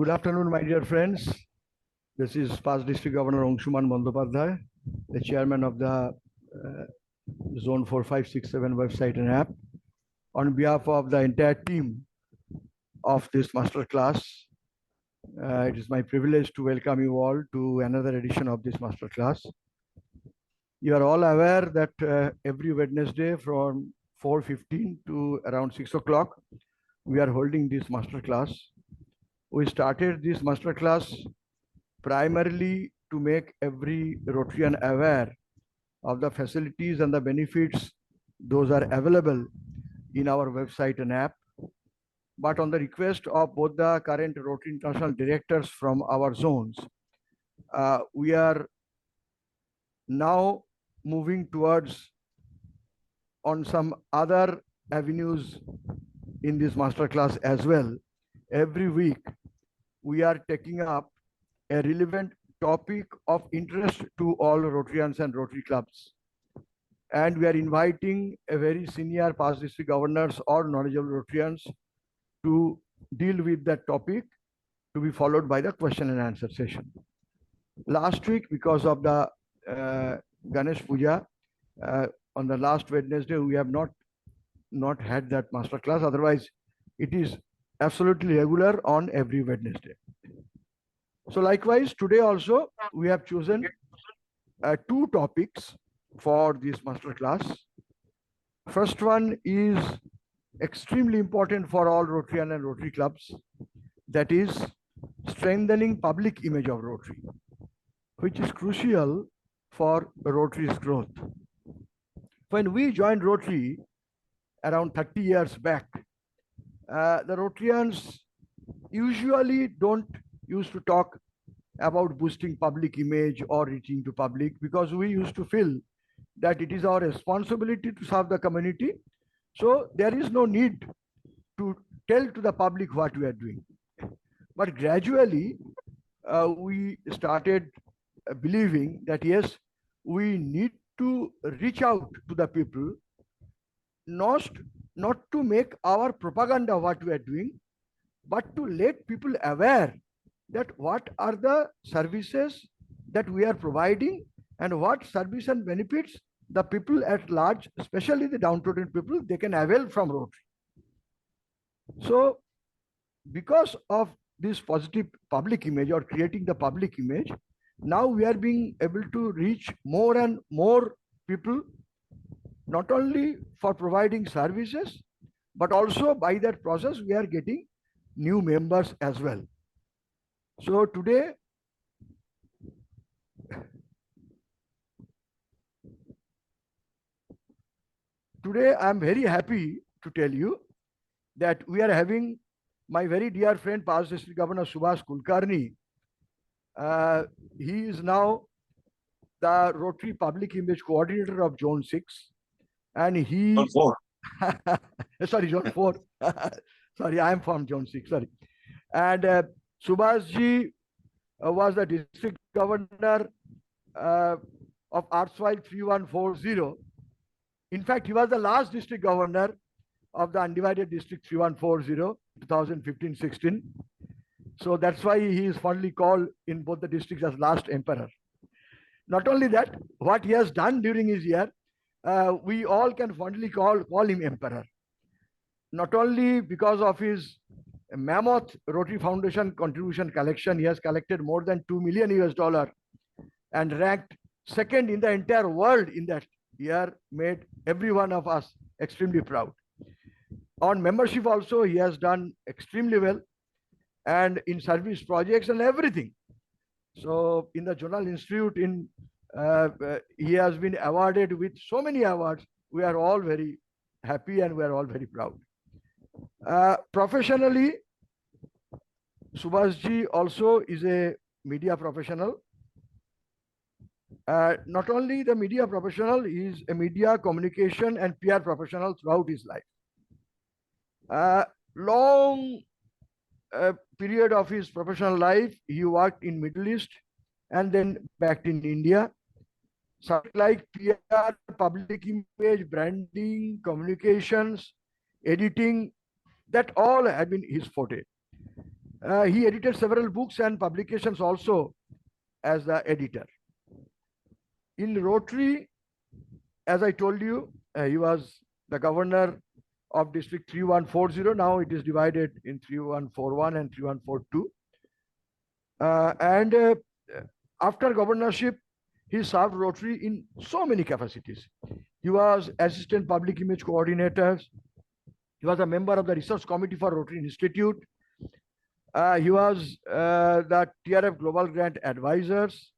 Good afternoon, my dear friends. This is past District Governor Angshuman Bandyopadhyay, the chairman of the Zone 4567 website and app. On behalf of the entire team of this master class, it is my privilege to welcome you all to another edition of this master class. You are all aware that every Wednesday from 4:15 to around 6 o'clock, we are holding this master class. We started this master class primarily to make every Rotarian aware of the facilities and the benefits those are available in our website and app. But on the request of both the current Rotary International directors from our zones, we are now moving towards on some other avenues in this masterclass as well. Every week, we are taking up a relevant topic of interest to all Rotarians and Rotary clubs. And we are inviting a very senior past district governors or knowledgeable Rotarians to deal with that topic, to be followed by the question and answer session. Last week, because of the Ganesh Puja, on the last Wednesday, we have not had that master class. Otherwise, it is absolutely regular on every Wednesday. So likewise, today also, we have chosen two topics for this master class. First one is extremely important for all Rotarian and Rotary clubs. That is strengthening public image of Rotary, which is crucial for Rotary's growth. When we joined Rotary around 30 years back, the Rotarians usually don't used to talk about boosting public image or reaching to public, because we used to feel that it is our responsibility to serve the community. So there is no need to tell to the public what we are doing. But gradually, we started believing that yes, we need to reach out to the people, not to make our propaganda what we are doing, but to let people aware that what are the services that we are providing and what service and benefits the people at large, especially the downtrodden people, they can avail from Rotary. So because of this positive public image or creating the public image, now we are being able to reach more and more people, not only for providing services, but also by that process, we are getting new members as well. So today, I'm very happy to tell you that we are having my very dear friend, past District Governor Subhash Kulkarni. He is now the Rotary Public Image Coordinator of Zone 6. And he... Zone 4. Sorry, Zone 4. Sorry, I am from Zone 6, sorry. And Subhash ji was the District Governor of erstwhile 3140. In fact, he was the last District Governor of the undivided District 3140, 2015-16. So that's why he is fondly called in both the districts as last emperor. Not only that, what he has done during his year, we all can fondly call him emperor. Not only because of his mammoth Rotary Foundation contribution collection, he has collected more than $2 million US and ranked second in the entire world in that year, made every one of us extremely proud. On membership also, he has done extremely well, and in service projects and everything. So in the Journal Institute, he has been awarded with so many awards. We are all very happy and we are all very proud. Professionally, Subhash ji also is a media professional. Not only the media professional, he is a media communication and PR professional throughout his life. Long period of his professional life, he worked in Middle East and then back in India. Subject like PR, public image, branding, communications, editing, that all have been his forte. He edited several books and publications also as the editor. In Rotary, as I told you, he was the governor of District 3140. Now it is divided in 3141 and 3142. And after governorship, he served Rotary in so many capacities. He was Assistant Public Image Coordinator. He was a member of the Research Committee for Rotary Institute. He was the TRF Global Grant Advisors,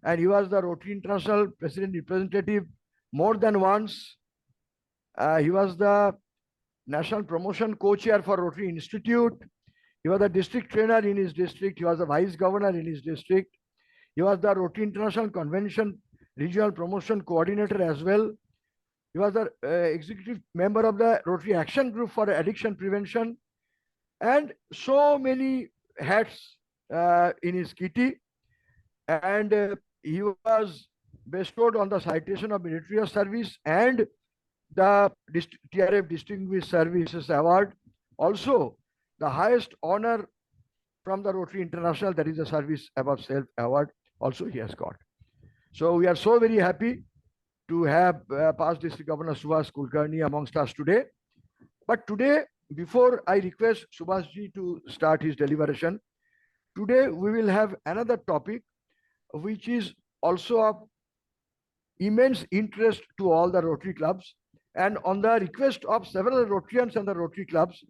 and he was the Rotary International President Representative more than once. He was the National Promotion Co-Chair for Rotary Institute. He was the district trainer in his district. He was the vice governor in his district. He was the Rotary International Convention Regional Promotion Coordinator as well. He was the executive member of the Rotary Action Group for Addiction Prevention, and so many hats in his kitty. And he was bestowed on the citation of meritorious service and the TRF Distinguished Services Award. Also, the highest honor from the Rotary International, that is the Service Above Self Award, also he has got. So we are so very happy to have past District Governor Subhash Kulkarni amongst us today. But today, before I request Subhash ji to start his deliberation, today we will have another topic which is also of immense interest to all the Rotary clubs. And on the request of several Rotarians and the Rotary clubs,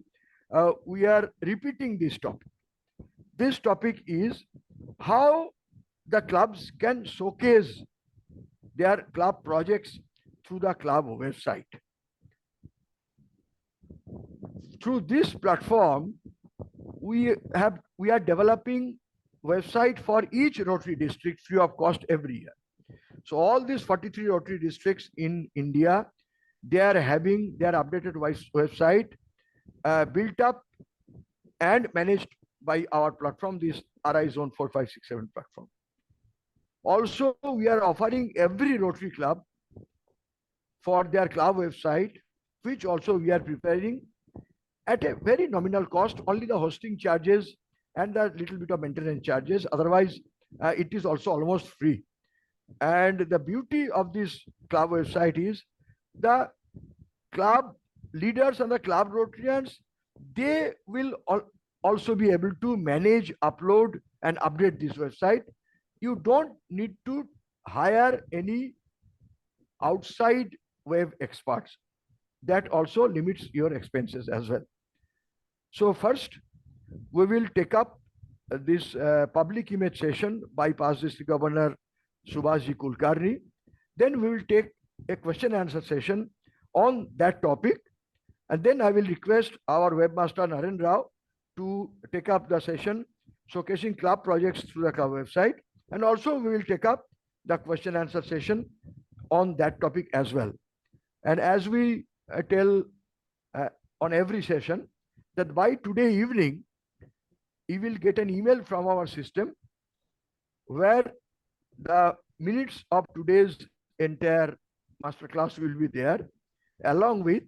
we are repeating this topic. This topic is how the clubs can showcase their club projects through the club website. Through this platform, we are developing website for each Rotary district free of cost every year. So all these 43 Rotary districts in India, they are having their updated website built up and managed by our platform, this RI Zone 4567 platform. Also, we are offering every Rotary club for their club website, which also we are preparing at a very nominal cost, only the hosting charges and the little bit of maintenance charges. Otherwise, it is also almost free. And the beauty of this club website is the club leaders and the club Rotarians, they will also be able to manage, upload, and update this website. You don't need to hire any outside web experts. That also limits your expenses as well. So first, we will take up this public image session by past District Governor Subhash Kulkarni. Then we will take a question and answer session on that topic. And then I will request our Webmaster Narendra to take up the session showcasing club projects through the club website. And also we will take up the question and answer session on that topic as well. And as we tell on every session, that by today evening, you will get an email from our system where the minutes of today's entire masterclass will be there, along with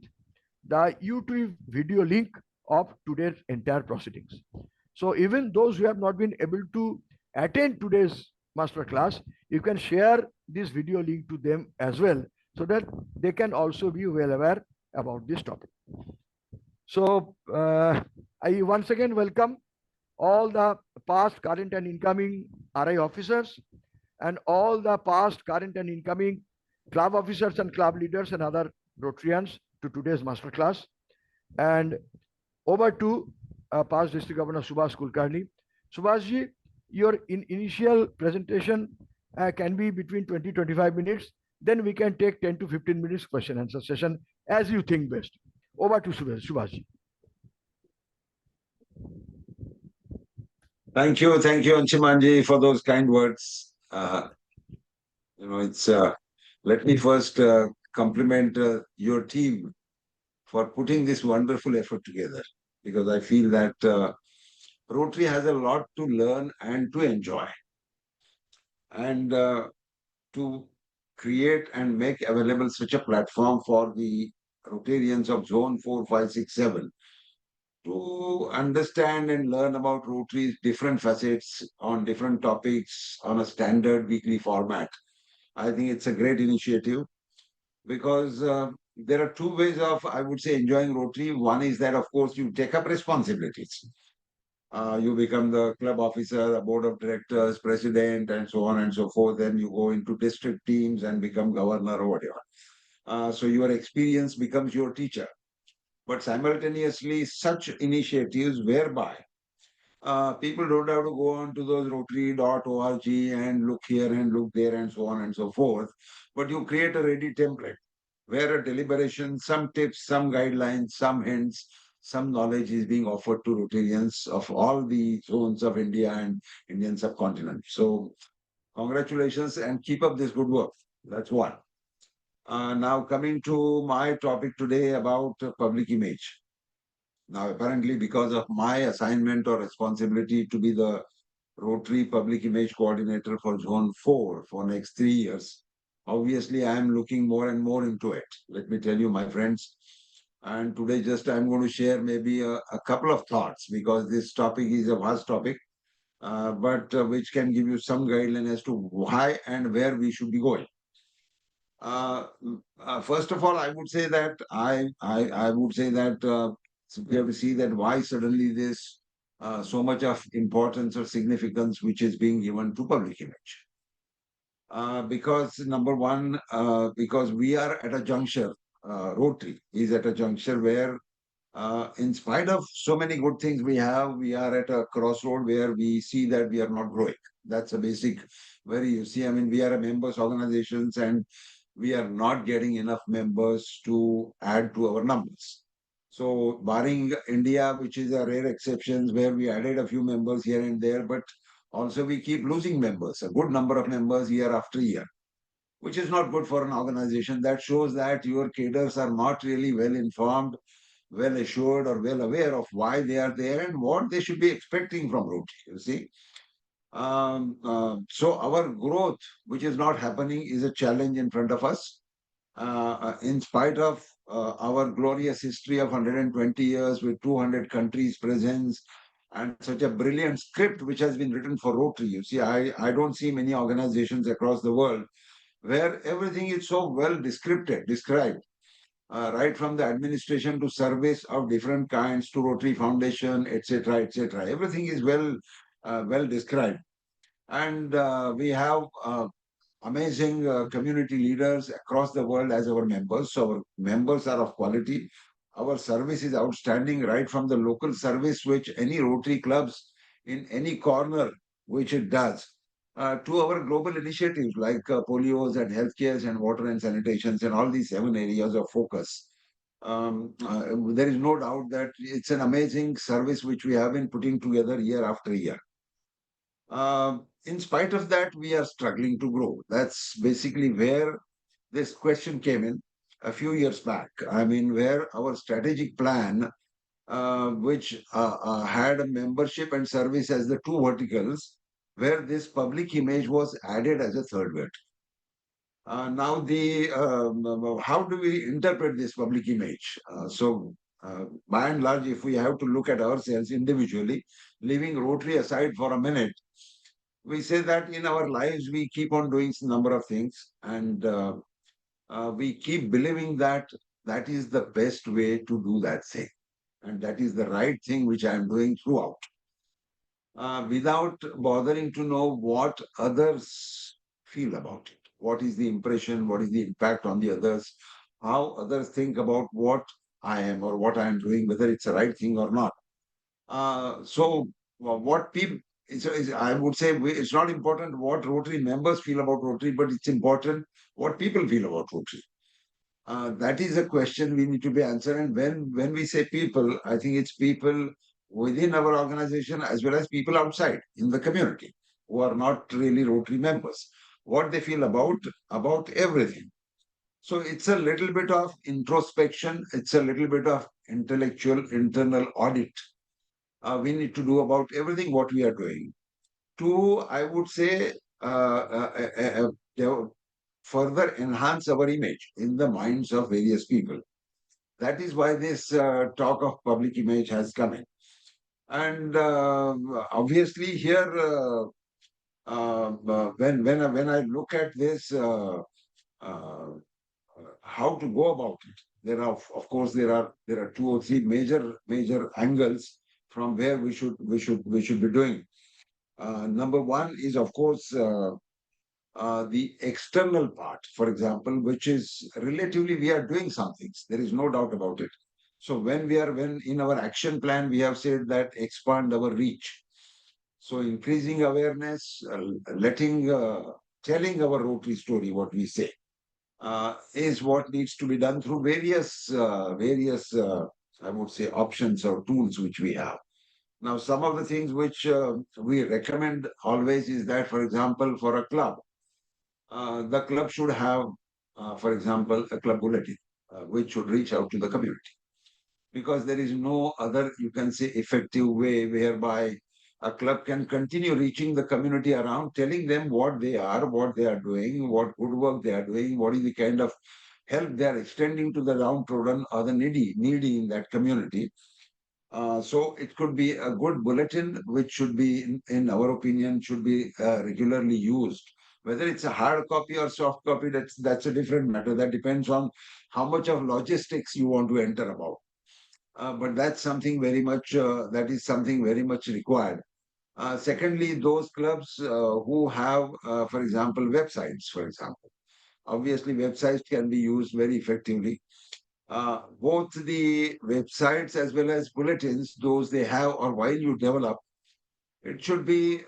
the YouTube video link of today's entire proceedings. So even those who have not been able to attend today's masterclass, you can share this video link to them as well, so that they can also be well aware about this topic. So I once again welcome all the past, current, and incoming RI officers, and all the past, current, and incoming club officers and club leaders and other Rotarians to today's masterclass. And over to past District Governor Subhash Kulkarni. Subhash ji, your initial presentation can be between 20-25 minutes. Then we can take 10 to 15 minutes question answer session as you think best. Over to Subhash ji. Thank you, Anshumanji, for those kind words. It's let me first compliment your team for putting this wonderful effort together, because I feel that Rotary has a lot to learn and to enjoy, and to create and make available such a platform for the Rotarians of Zone 4, 5, 6, 7 to understand and learn about Rotary's different facets on different topics on a standard weekly format. I think it's a great initiative because there are two ways of, I would say, enjoying Rotary. One is that, of course, you take up responsibilities. You become the club officer, the board of directors, president, and so on and so forth. Then you go into district teams and become governor or whatever. So your experience becomes your teacher. But simultaneously, such initiatives whereby people don't have to go on to those rotary.org and look here and look there and so on and so forth. But you create a ready template where a deliberation, some tips, some guidelines, some hints, some knowledge is being offered to Rotarians of all the zones of India and Indian subcontinent. So congratulations and keep up this good work. That's one. Now coming to my topic today about public image. Now, apparently, because of my assignment or responsibility to be the Rotary Public Image Coordinator for Zone 4 for next 3 years, obviously, I am looking more and more into it. Let me tell you, my friends. And today, just I'm going to share maybe a couple of thoughts because this topic is a vast topic, but which can give you some guideline as to why and where we should be going. First of all, I would say that I would say that so we have to see that why suddenly this so much of importance or significance which is being given to public image. Because number one, because we are at a juncture, Rotary is at a juncture where, in spite of so many good things we have, we are at a crossroad where we see that we are not growing. That's a basic, very, you see, I mean, we are a members organizations and we are not getting enough members to add to our numbers. So, barring India, which is a rare exception where we added a few members here and there, but also we keep losing members, a good number of members year after year, which is not good for an organization. That shows that your cadres are not really well informed, well assured, or well aware of why they are there and what they should be expecting from Rotary. You see, so our growth, which is not happening, is a challenge in front of us. In spite of our glorious history of 120 years with 200 countries presence and such a brilliant script which has been written for Rotary. You see, I don't see many organizations across the world where everything is so well described, right from the administration to service of different kinds to Rotary Foundation, etc., etc. Everything is well described, and we have amazing community leaders across the world as our members. So our members are of quality. Our service is outstanding, right from the local service, which any Rotary clubs in any corner, which it does, to our global initiatives like polios and healthcare and water and sanitations and all these 7 areas of focus. There is no doubt that it's an amazing service which we have been putting together year after year. In spite of that, we are struggling to grow. That's basically where this question came in a few years back. I mean, where our strategic plan, which had a membership and service as the two verticals, where this public image was added as a third vertical. Now, how do we interpret this public image? By and large, if we have to look at ourselves individually, leaving Rotary aside for a minute, we say that in our lives we keep on doing a number of things, and we keep believing that that is the best way to do that thing, and that is the right thing which I am doing throughout, without bothering to know what others feel about it. What is the impression? What is the impact on the others? How others think about what I am or what I am doing, whether it's the right thing or not. What people, I would say it's not important what Rotary members feel about Rotary, but it's important what people feel about Rotary. That is a question we need to be answered. And when we say people, I think it's people within our organization as well as people outside in the community who are not really Rotary members. What they feel about everything. So it's a little bit of introspection. It's a little bit of intellectual internal audit we need to do about everything what we are doing. To, I would say, further enhance our image in the minds of various people. that is why this talk of public image has come in. And obviously here, when I look at this, uh, how to go about it, there are, of course, there are two or three major angles from where we should be doing. Number one is, of course, the external part, for example, which is relatively we are doing some things. There is no doubt about it. So when in our action plan we have said that expand our reach. So increasing awareness, telling our Rotary story, what we say, is what needs to be done through various I would say options or tools which we have. Now, some of the things which we recommend always is that, for example, for a club, the club should have, for example, a club bulletin, which should reach out to the community. Because there is no other, you can say, effective way whereby a club can continue reaching the community around, telling them what they are doing, what good work they are doing, what is the kind of help they are extending to the downtrodden or the needy in that community. So it could be a good bulletin, which should be, in our opinion, should be regularly used. Whether it's a hard copy or soft copy, that's a different matter. That depends on how much of logistics you want to enter about. But that's something very much that is something very much required. Secondly, those clubs who have, for example, websites, for example. Obviously, websites can be used very effectively. Both the websites as well as bulletins, those they have or while you develop, it should be,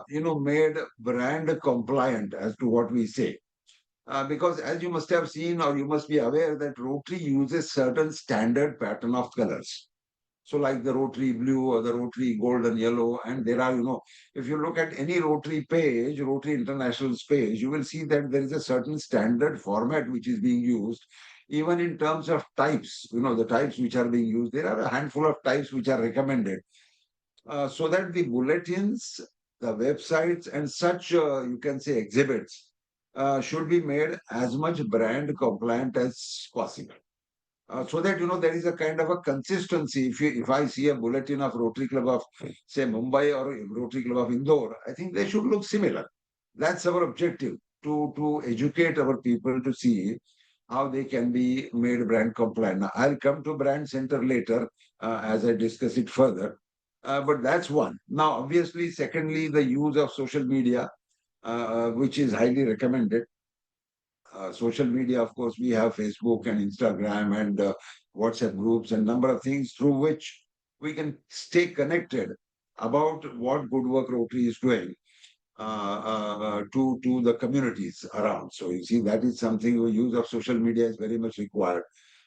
made brand compliant as to what we say. Because as you must have seen or you must be aware that Rotary uses certain standard pattern of colors. So like the Rotary blue or the Rotary gold and yellow, and there are, if you look at any Rotary page, Rotary International's page, you will see that there is a certain standard format which is being used. Even in terms of types, the types which are being used, there are a handful of types which are recommended. So that the bulletins, the websites, and such, you can say, exhibits should be made as much brand compliant as possible. So that there is a kind of a consistency. If I see a bulletin of Rotary Club of say Mumbai or Rotary Club of Indore, I think they should look similar. That's our objective, to educate our people to see how they can be made brand compliant. Now, I'll come to brand center later as I discuss it further. But that's one. Now, obviously, secondly, the use of social media, which is highly recommended. Social media, of course, we have Facebook and Instagram and WhatsApp groups and number of things through which we can stay connected about what good work Rotary is doing to the communities around. So you see, that is something the use of social media is very much required.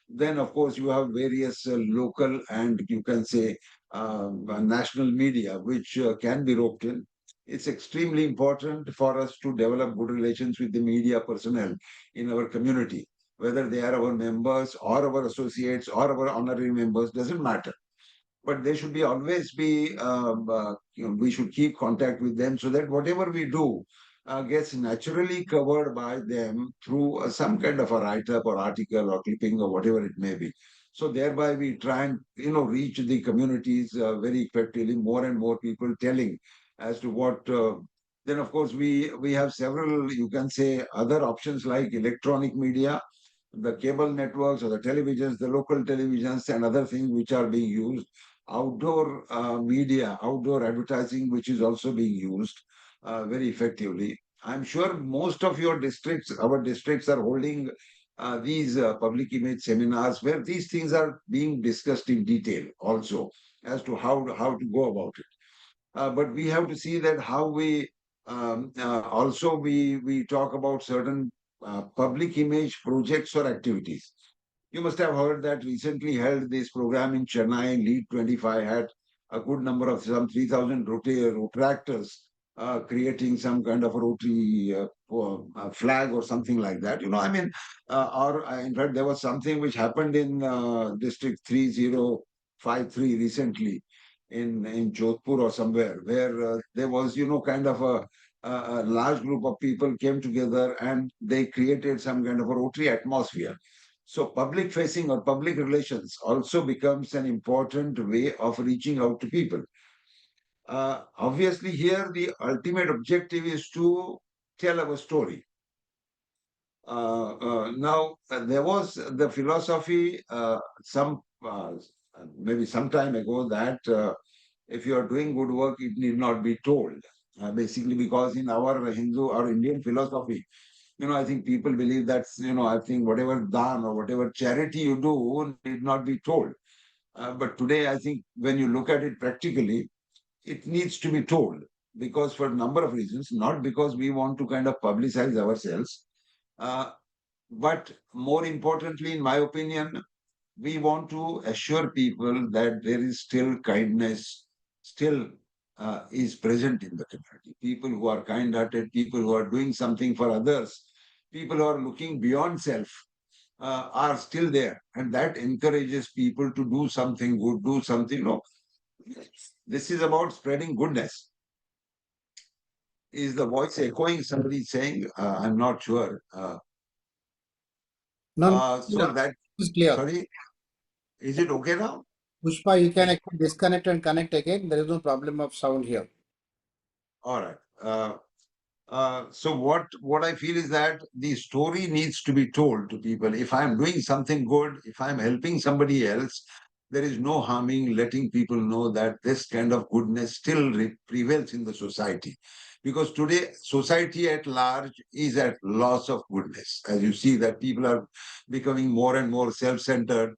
Then, of course, you have various local and you can say national media, which can be roped in. It's extremely important for us to develop good relations with the media personnel in our community, whether they are our members or our associates or our honorary members, doesn't matter. But they should be always be, we should keep contact with them so that whatever we do gets naturally covered by them through some kind of a write-up or article or clipping or whatever it may be. So thereby we try and, reach the communities very effectively, more and more people telling as to what. Then of course we have several, you can say, other options like electronic media, the cable networks or the televisions, the local televisions and other things which are being used, outdoor media, outdoor advertising, which is also being used very effectively. I'm sure most of your districts, our districts, are holding these public image seminars where these things are being discussed in detail also as to how to go about it. But we have to see that how we also we talk about certain public image projects or activities. You must have heard that recently held this program in Chennai, Lead 25 had a good number of some 3,000 Rotaractors creating some kind of a Rotary flag or something like that. I mean, or in fact, there was something which happened in District 3053 recently in Jodhpur or somewhere, where there was, kind of a large group of people came together and they created some kind of a Rotary atmosphere. So public facing or public relations also becomes an important way of reaching out to people. Obviously, here the ultimate objective is to tell our story. There was the philosophy maybe some time ago that if you are doing good work, it need not be told. Basically, because in our Hindu or Indian philosophy, I think people believe that, I think whatever dhan or whatever charity you do need not be told. But today, I think when you look at it practically, it needs to be told because for a number of reasons, not because we want to kind of publicize ourselves, uh, but more importantly, in my opinion, we want to assure people that there is still kindness, still is present in the community. People who are kind hearted, people who are doing something for others, people who are looking beyond self are still there. And that encourages people to do something good, do something. No, this is about spreading goodness. Is the voice echoing? Somebody saying, I'm not sure. No, no, So that, it's clear. sorry, is it okay now? Pushpa, you can actually disconnect and connect again. There is no problem of sound here. All right. So what I feel is that the story needs to be told to people. If I'm doing something good, if I'm helping somebody else, there is no harming letting people know that this kind of goodness still prevails in the society. Because today, society at large is at loss of goodness. As you see that people are becoming more and more self-centered.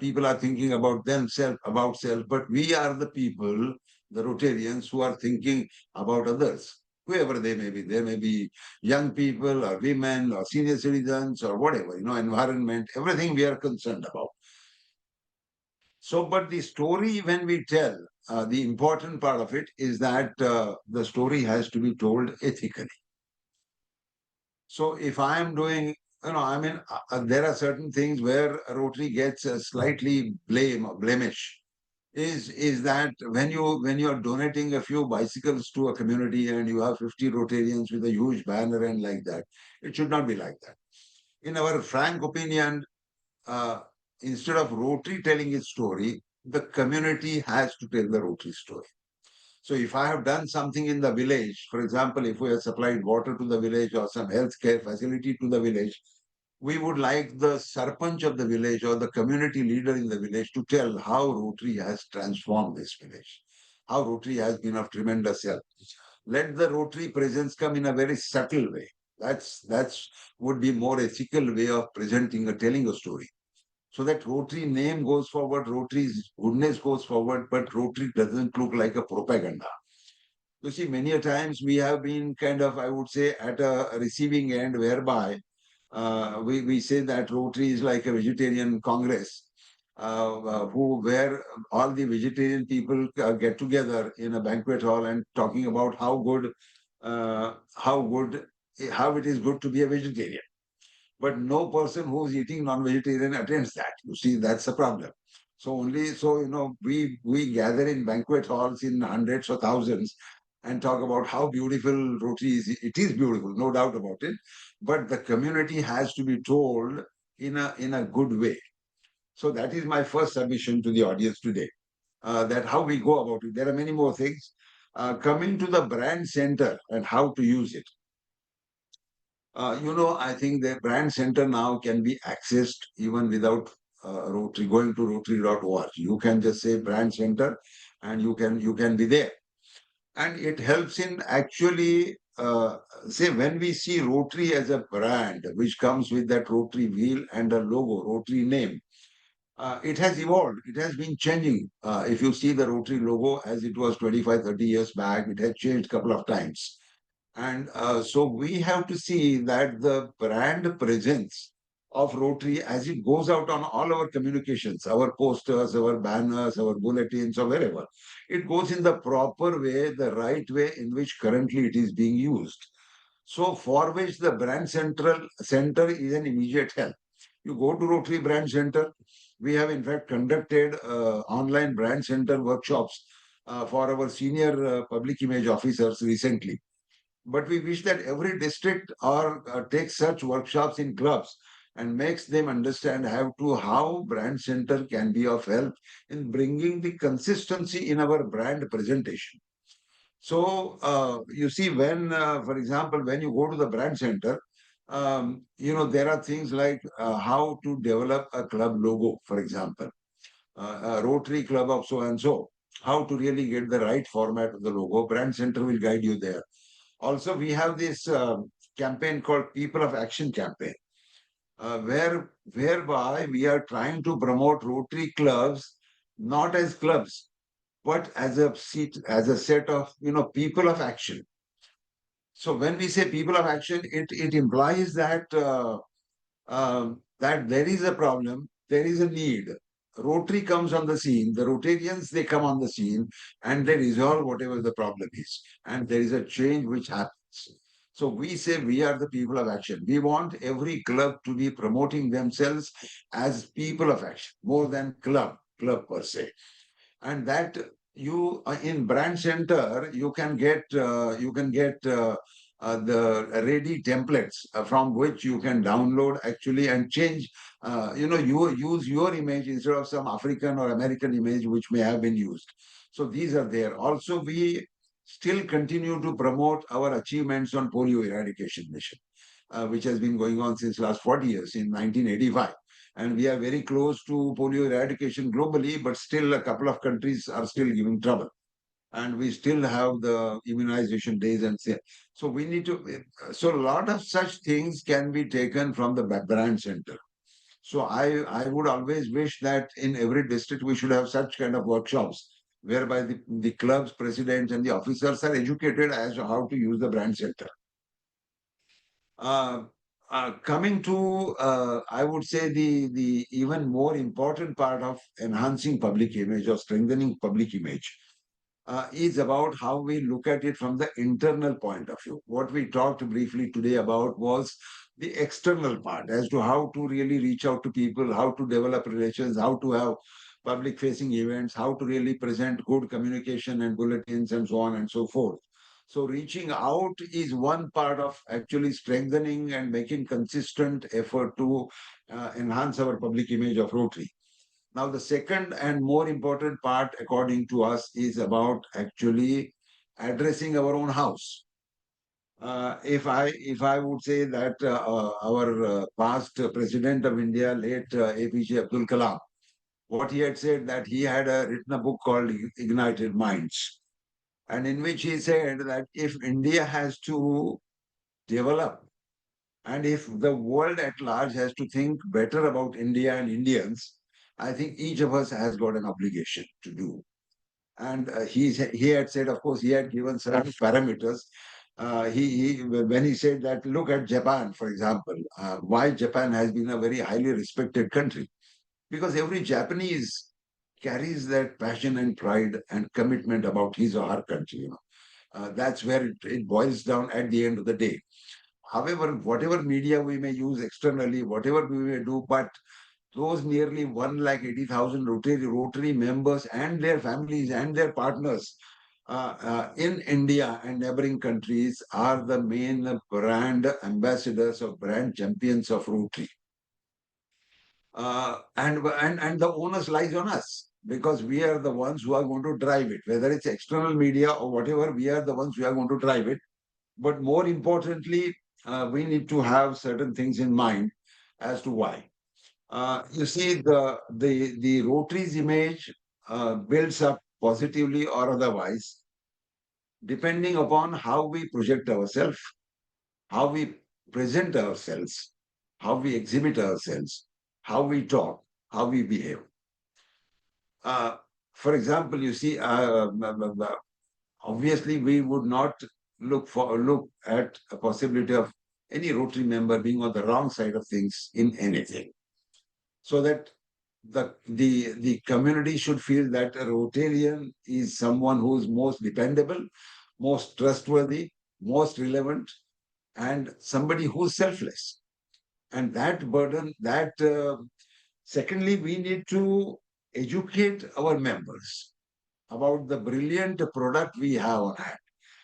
People are thinking about themselves, about self. But we are the people, the Rotarians, who are thinking about others, whoever they may be. They may be young people or women or senior citizens or whatever, environment, everything we are concerned about. So, but the story, when we tell, the important part of it is that the story has to be told ethically. So, if I am doing, there are certain things where Rotary gets a slightly blemish. Is that when you are donating a few bicycles to a community and you have 50 Rotarians with a huge banner and like that, it should not be like that. In our frank opinion, uh, instead of Rotary telling its story, the community has to tell the Rotary story. So if I have done something in the village, for example, if we have supplied water to the village or some healthcare facility to the village, we would like the sarpanch of the village or the community leader in the village to tell how Rotary has transformed this village, how Rotary has been of tremendous help. Let the Rotary presence come in a very subtle way. That's would be more ethical way of presenting or telling a story. So that Rotary name goes forward, Rotary's goodness goes forward, but Rotary doesn't look like a propaganda. You see, many a times we have been kind of, I would say, at a receiving end whereby we say that Rotary is like a vegetarian congress, where all the vegetarian people get together in a banquet hall and talking about how it is good to be a vegetarian. But no person who's eating non-vegetarian attends that. You see, that's the problem. We gather in banquet halls in hundreds or thousands and talk about how beautiful Rotary is. It is beautiful, no doubt about it. But the community has to be told in a good way. So that is my first submission to the audience today. That how we go about it. There are many more things. Coming to the brand center and how to use it. I think the brand center now can be accessed even without Rotary, going to rotary.org. You can just say brand center and you can be there. And it helps in actually, say, when we see Rotary as a brand, which comes with that Rotary wheel and a logo, Rotary name, it has evolved. It has been changing. If you see the Rotary logo as it was 25, 30 years back, it has changed a couple of times. And so we have to see that the brand presence of Rotary as it goes out on all our communications, our posters, our banners, our bulletins, or wherever, it goes in the proper way, the right way in which currently it is being used. So for which the brand center is an immediate help. You go to Rotary Brand Center. We have in fact conducted online brand center workshops for our senior public image officers recently. But we wish that every district or takes such workshops in clubs and makes them understand how brand center can be of help in bringing the consistency in our brand presentation. So you see, for example, when you go to the brand center, there are things like how to develop a club logo, for example, a Rotary Club of so and so, how to really get the right format of the logo. Brand Center will guide you there. Also, we have this campaign called People of Action campaign, whereby we are trying to promote Rotary clubs not as clubs, but as a set of people of action. So when we say people of action, it implies that that there is a problem, there is a need. Rotary comes on the scene, the Rotarians, they come on the scene and they resolve whatever the problem is. And there is a change which happens. So we say we are the people of action. We want every club to be promoting themselves as people of action, more than club per se. And that you in brand center you can get the ready templates from which you can download actually and change. You use your image instead of some African or American image which may have been used. So these are there. Also, we still continue to promote our achievements on polio eradication mission, which has been going on since last 40 years in 1985. And we are very close to polio eradication globally, but still a couple of countries are still giving trouble. And we still have the immunization days and so we need to. So a lot of such things can be taken from the brand center. So I would always wish that in every district we should have such kind of workshops whereby the clubs, presidents, and the officers are educated as to how to use the brand center. Coming to, I would say the even more important part of enhancing public image or strengthening public image is about how we look at it from the internal point of view. What we talked briefly today about was the external part as to how to really reach out to people, how to develop relations, how to have public facing events, how to really present good communication and bulletins and so on and so forth. So reaching out is one part of actually strengthening and making consistent effort to enhance our public image of Rotary. Now, the second and more important part, according to us, is about actually addressing our own house. If I would say that our past president of India, late APJ Abdul Kalam, what he had said that he had written a book called Ignited Minds, and in which he said that if India has to develop and if the world at large has to think better about India and Indians, I think each of us has got an obligation to do. And he had said, of course, he had given certain parameters. When he said that, look at Japan, for example, why Japan has been a very highly respected country, because every Japanese carries that passion and pride and commitment about his or her country. That's where it boils down at the end of the day. However, whatever media we may use externally, whatever we may do, but those nearly 1,80,000 Rotary members and their families and their partners in India and neighboring countries are the main brand ambassadors or brand champions of Rotary. And the onus lies on us because we are the ones who are going to drive it, whether it's external media or whatever, we are the ones who are going to drive it. But more importantly, we need to have certain things in mind as to why. You see, the Rotary's image builds up positively or otherwise, depending upon how we project ourselves, how we present ourselves, how we exhibit ourselves, how we talk, how we behave. For example, you see, obviously we would not look at a possibility of any Rotary member being on the wrong side of things in anything, so that the community should feel that a Rotarian is someone who is most dependable, most trustworthy, most relevant, and somebody who's selfless. And that burden, secondly, we need to educate our members about the brilliant product we have on hand.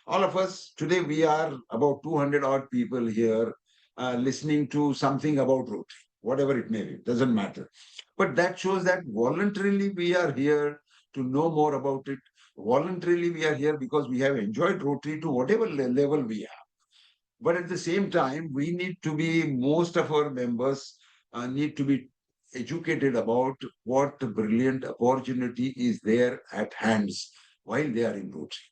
All of us, today we are about 200 odd people here listening to something about Rotary. whatever it may be, doesn't matter. But that shows that voluntarily we are here to know more about it. Voluntarily we are here because we have enjoyed Rotary to whatever level we have. But at the same time, we need to be, most of our members need to be educated about what brilliant opportunity is there at hands while they are in Rotary.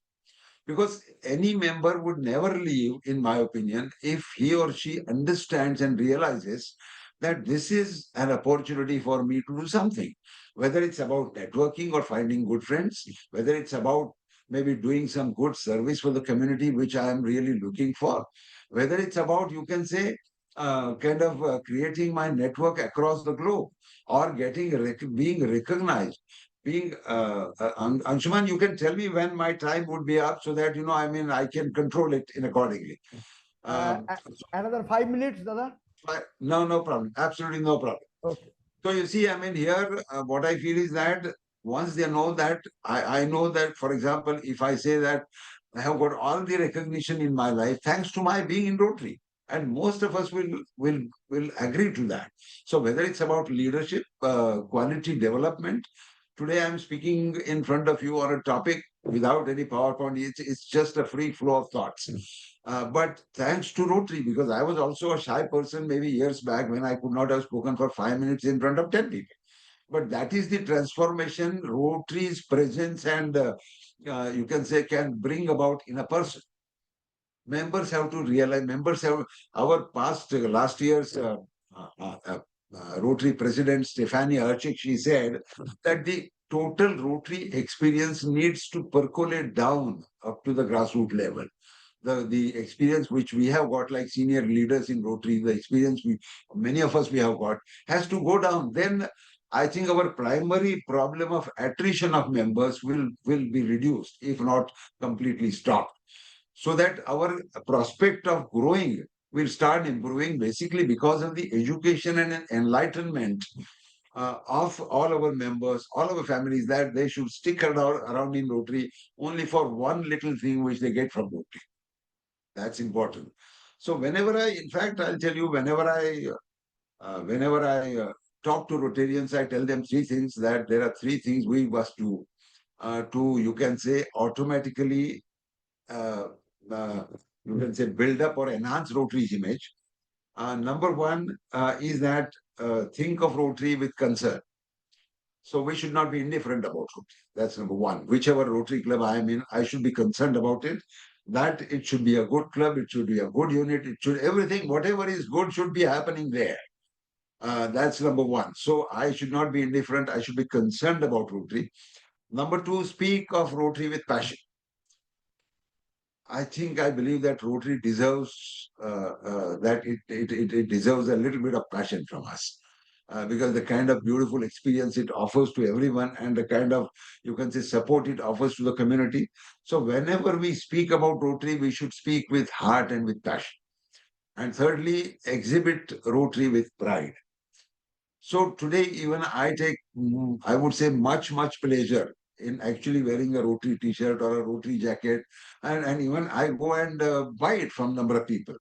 Because any member would never leave, in my opinion, if he or she understands and realizes that this is an opportunity for me to do something. Whether it's about networking or finding good friends, whether it's about maybe doing some good service for the community, which I am really looking for, whether it's about, you can say, creating my network across the globe or being recognized being Anshuman, you can tell me when my time would be up so that I mean I can control it in accordingly. Another 5 minutes, Dada. No problem. Absolutely no problem. Okay. So you see, I mean, here what I feel is that once they know that, I know that, for example, if I say that I have got all the recognition in my life thanks to my being in Rotary, and most of us will agree to that. So whether it's about leadership, quality development, today I'm speaking in front of you on a topic without any PowerPoint. It's just a free flow of thoughts. But thanks to Rotary, because I was also a shy person maybe years back when I could not have spoken for 5 minutes in front of 10 people. But that is the transformation Rotary's presence and you can say can bring about in a person. Members have to realize, members have, our past, last year's Rotary President Stefania Erchik, she said that the total Rotary experience needs to percolate down up to the grassroots level. The experience which we have got, like senior leaders in Rotary, the experience many of us we have got, has to go down. Then I think our primary problem of attrition of members will be reduced, if not completely stopped. So that our prospect of growing will start improving basically because of the education and enlightenment of all our members, all our families, that they should stick around in Rotary only for one little thing which they get from Rotary. That's important. So in fact, I'll tell you, whenever I talk to Rotarians, I tell them three things, that there are three things we must do to, you can say, automatically uh, uh, you can say build up or enhance Rotary's image. Number one is that think of Rotary with concern. So we should not be indifferent about Rotary. That's number one. Whichever Rotary club I am in, I should be concerned about it. That it should be a good club, it should be a good unit, it should everything, whatever is good should be happening there. That's number one. So I should not be indifferent. I should be concerned about Rotary. Number two, speak of Rotary with passion. I believe that Rotary deserves it deserves a little bit of passion from us. Because the kind of beautiful experience it offers to everyone and the kind of, you can say, support it offers to the community. So whenever we speak about Rotary, we should speak with heart and with passion. And thirdly, exhibit Rotary with pride. So today, even I take, I would say, much pleasure in actually wearing a Rotary t-shirt or a Rotary jacket. And even I go and buy it from number of people.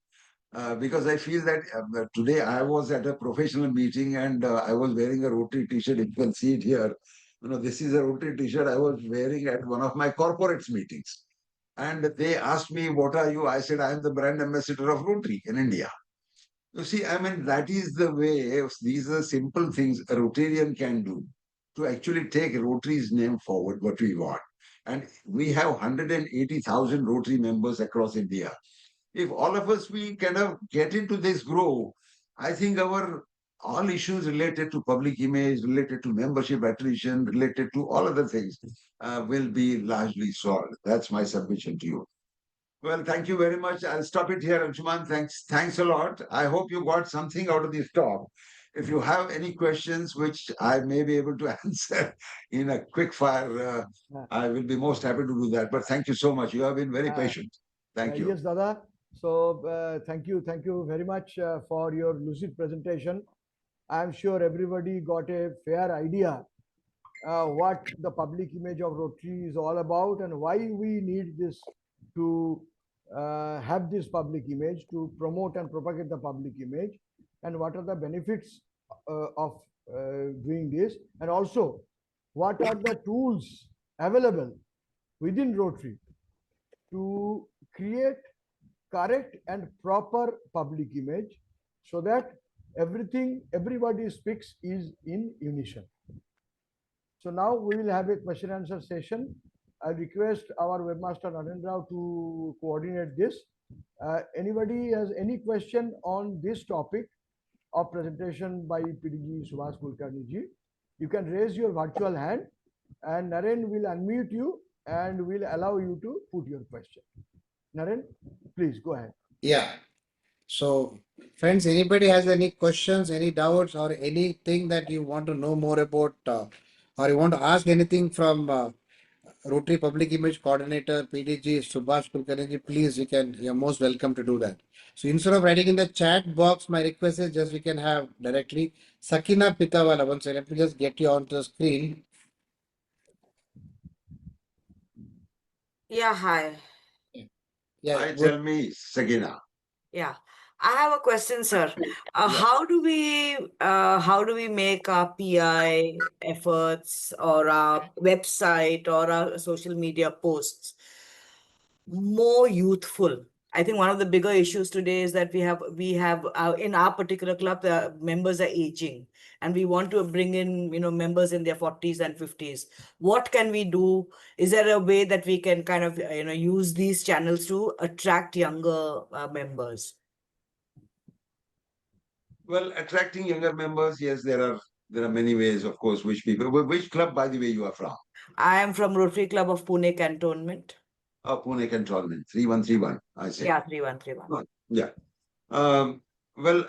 Because I feel that today I was at a professional meeting and I was wearing a Rotary t-shirt. You can see it here. This is a Rotary t-shirt I was wearing at one of my corporates meetings. And they asked me, what are you? I said, I am the brand ambassador of Rotary in India. You see, I mean, that is the way, these are simple things a Rotarian can do to actually take Rotary's name forward, what we want. And we have 180,000 Rotary members across India. If all of us, we kind of get into this groove, I think our all issues related to public image, related to membership attrition, related to all other things will be largely solved. That's my submission to you. Well, thank you very much. I'll stop it here, Anshuman. Thanks a lot. I hope you got something out of this talk. If you have any questions which I may be able to answer in a quick fire, I will be most happy to do that. But thank you so much. You have been very patient. Thank you. Yes, Dada. So thank you very much for your lucid presentation. I'm sure everybody got a fair idea what the public image of Rotary is all about and why we need this to have this public image, to promote and propagate the public image, and what are the benefits of doing this, and also what are the tools available within Rotary to create correct and proper public image so that everybody speaks is in unison. So now we will have a question answer session. I request our webmaster Narendra to coordinate this. Anybody has any question on this topic of presentation by PDG Subhash Kulkarni ji, you can raise your virtual hand and Naren will unmute you and will allow you to put your question. Naren, please go ahead. Yeah. So, friends, anybody has any questions, any doubts, or anything that you want to know more about, or you want to ask anything from Rotary Public Image Coordinator, PDG, Subhash Kulkarni, please, you're most welcome to do that. So instead of writing in the chat box, my request is just we can have directly Sakina Pitawala. One second, let me just get you onto the screen. Yeah, hi. Yeah, Hi, good. tell me, Sagina. Yeah. I have a question, sir. Yeah. How do we make our PI efforts or our website or our social media posts more youthful? I think one of the bigger issues today is that we have in our particular club the members are aging, and we want to bring in members in their 40s and 50s. What can we do? Is there a way that we can kind of use these channels to attract younger members? Well, attracting younger members, yes, there are many ways, of course. Which club, by the way, you are from? I am from Rotary Club of Pune Cantonment. Pune Cantonment, 3131, I say. Yeah, 3131. Yeah. Um, well,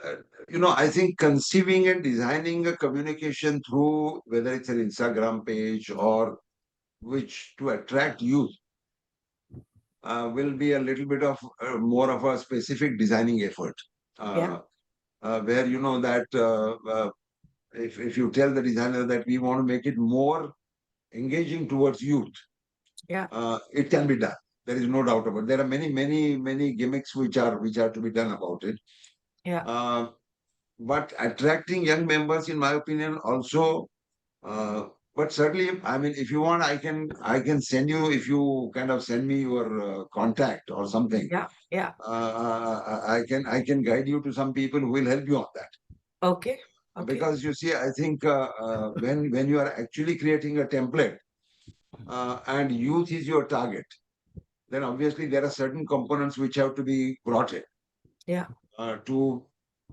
I think conceiving and designing a communication through whether it's an Instagram page or which to attract youth will be a little bit of more of a specific designing effort. Yeah. Where you know that if you tell the designer that we want to make it more engaging towards youth, Yeah. it can be done. There is no doubt about it. There are many gimmicks which are to be done about it. Yeah. But attracting young members, in my opinion, also. But certainly, I mean, if you want, I can send you if you kind of send me your contact or something. Yeah. Yeah. I can guide you to some people who will help you on that. Okay. Okay. Because you see, I think when you are actually creating a template and youth is your target, then obviously there are certain components which have to be brought in. Yeah. To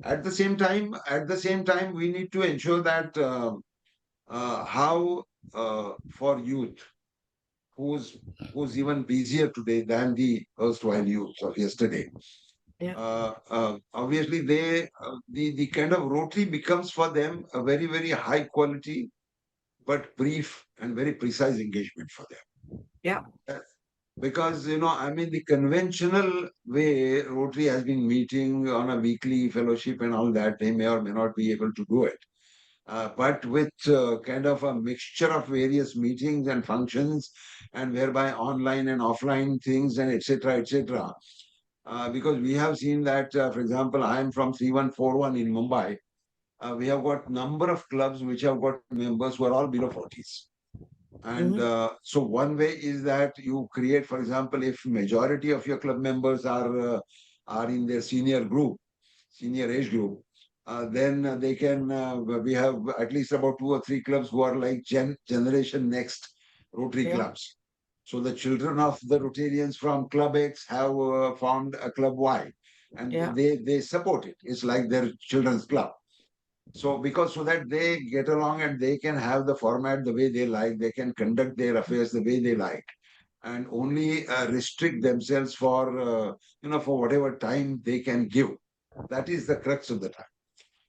at the same time, we need to ensure that how for youth who's even busier today than the erstwhile youth of yesterday. Yeah. Obviously, the kind of Rotary becomes for them a very high quality but brief and very precise engagement for them. Yeah. Because I mean, the conventional way Rotary has been meeting on a weekly fellowship and all that, they may or may not be able to do it. But with kind of a mixture of various meetings and functions, and whereby online and offline things and etc. Because we have seen that, for example, I am from 3141 in Mumbai. We have got number of clubs which have got members who are all below 40s. And so one way is that you create, for example, if majority of your club members are in their senior age group, then they can. We have at least about 2 or 3 clubs who are like generation next Rotary clubs. So the children of the Rotarians from Club X have formed a Club Y, and they support it. It's like their children's club. So so that they get along and they can have the format the way they like, they can conduct their affairs the way they like, and only restrict themselves for for whatever time they can give. That is the crux of the time.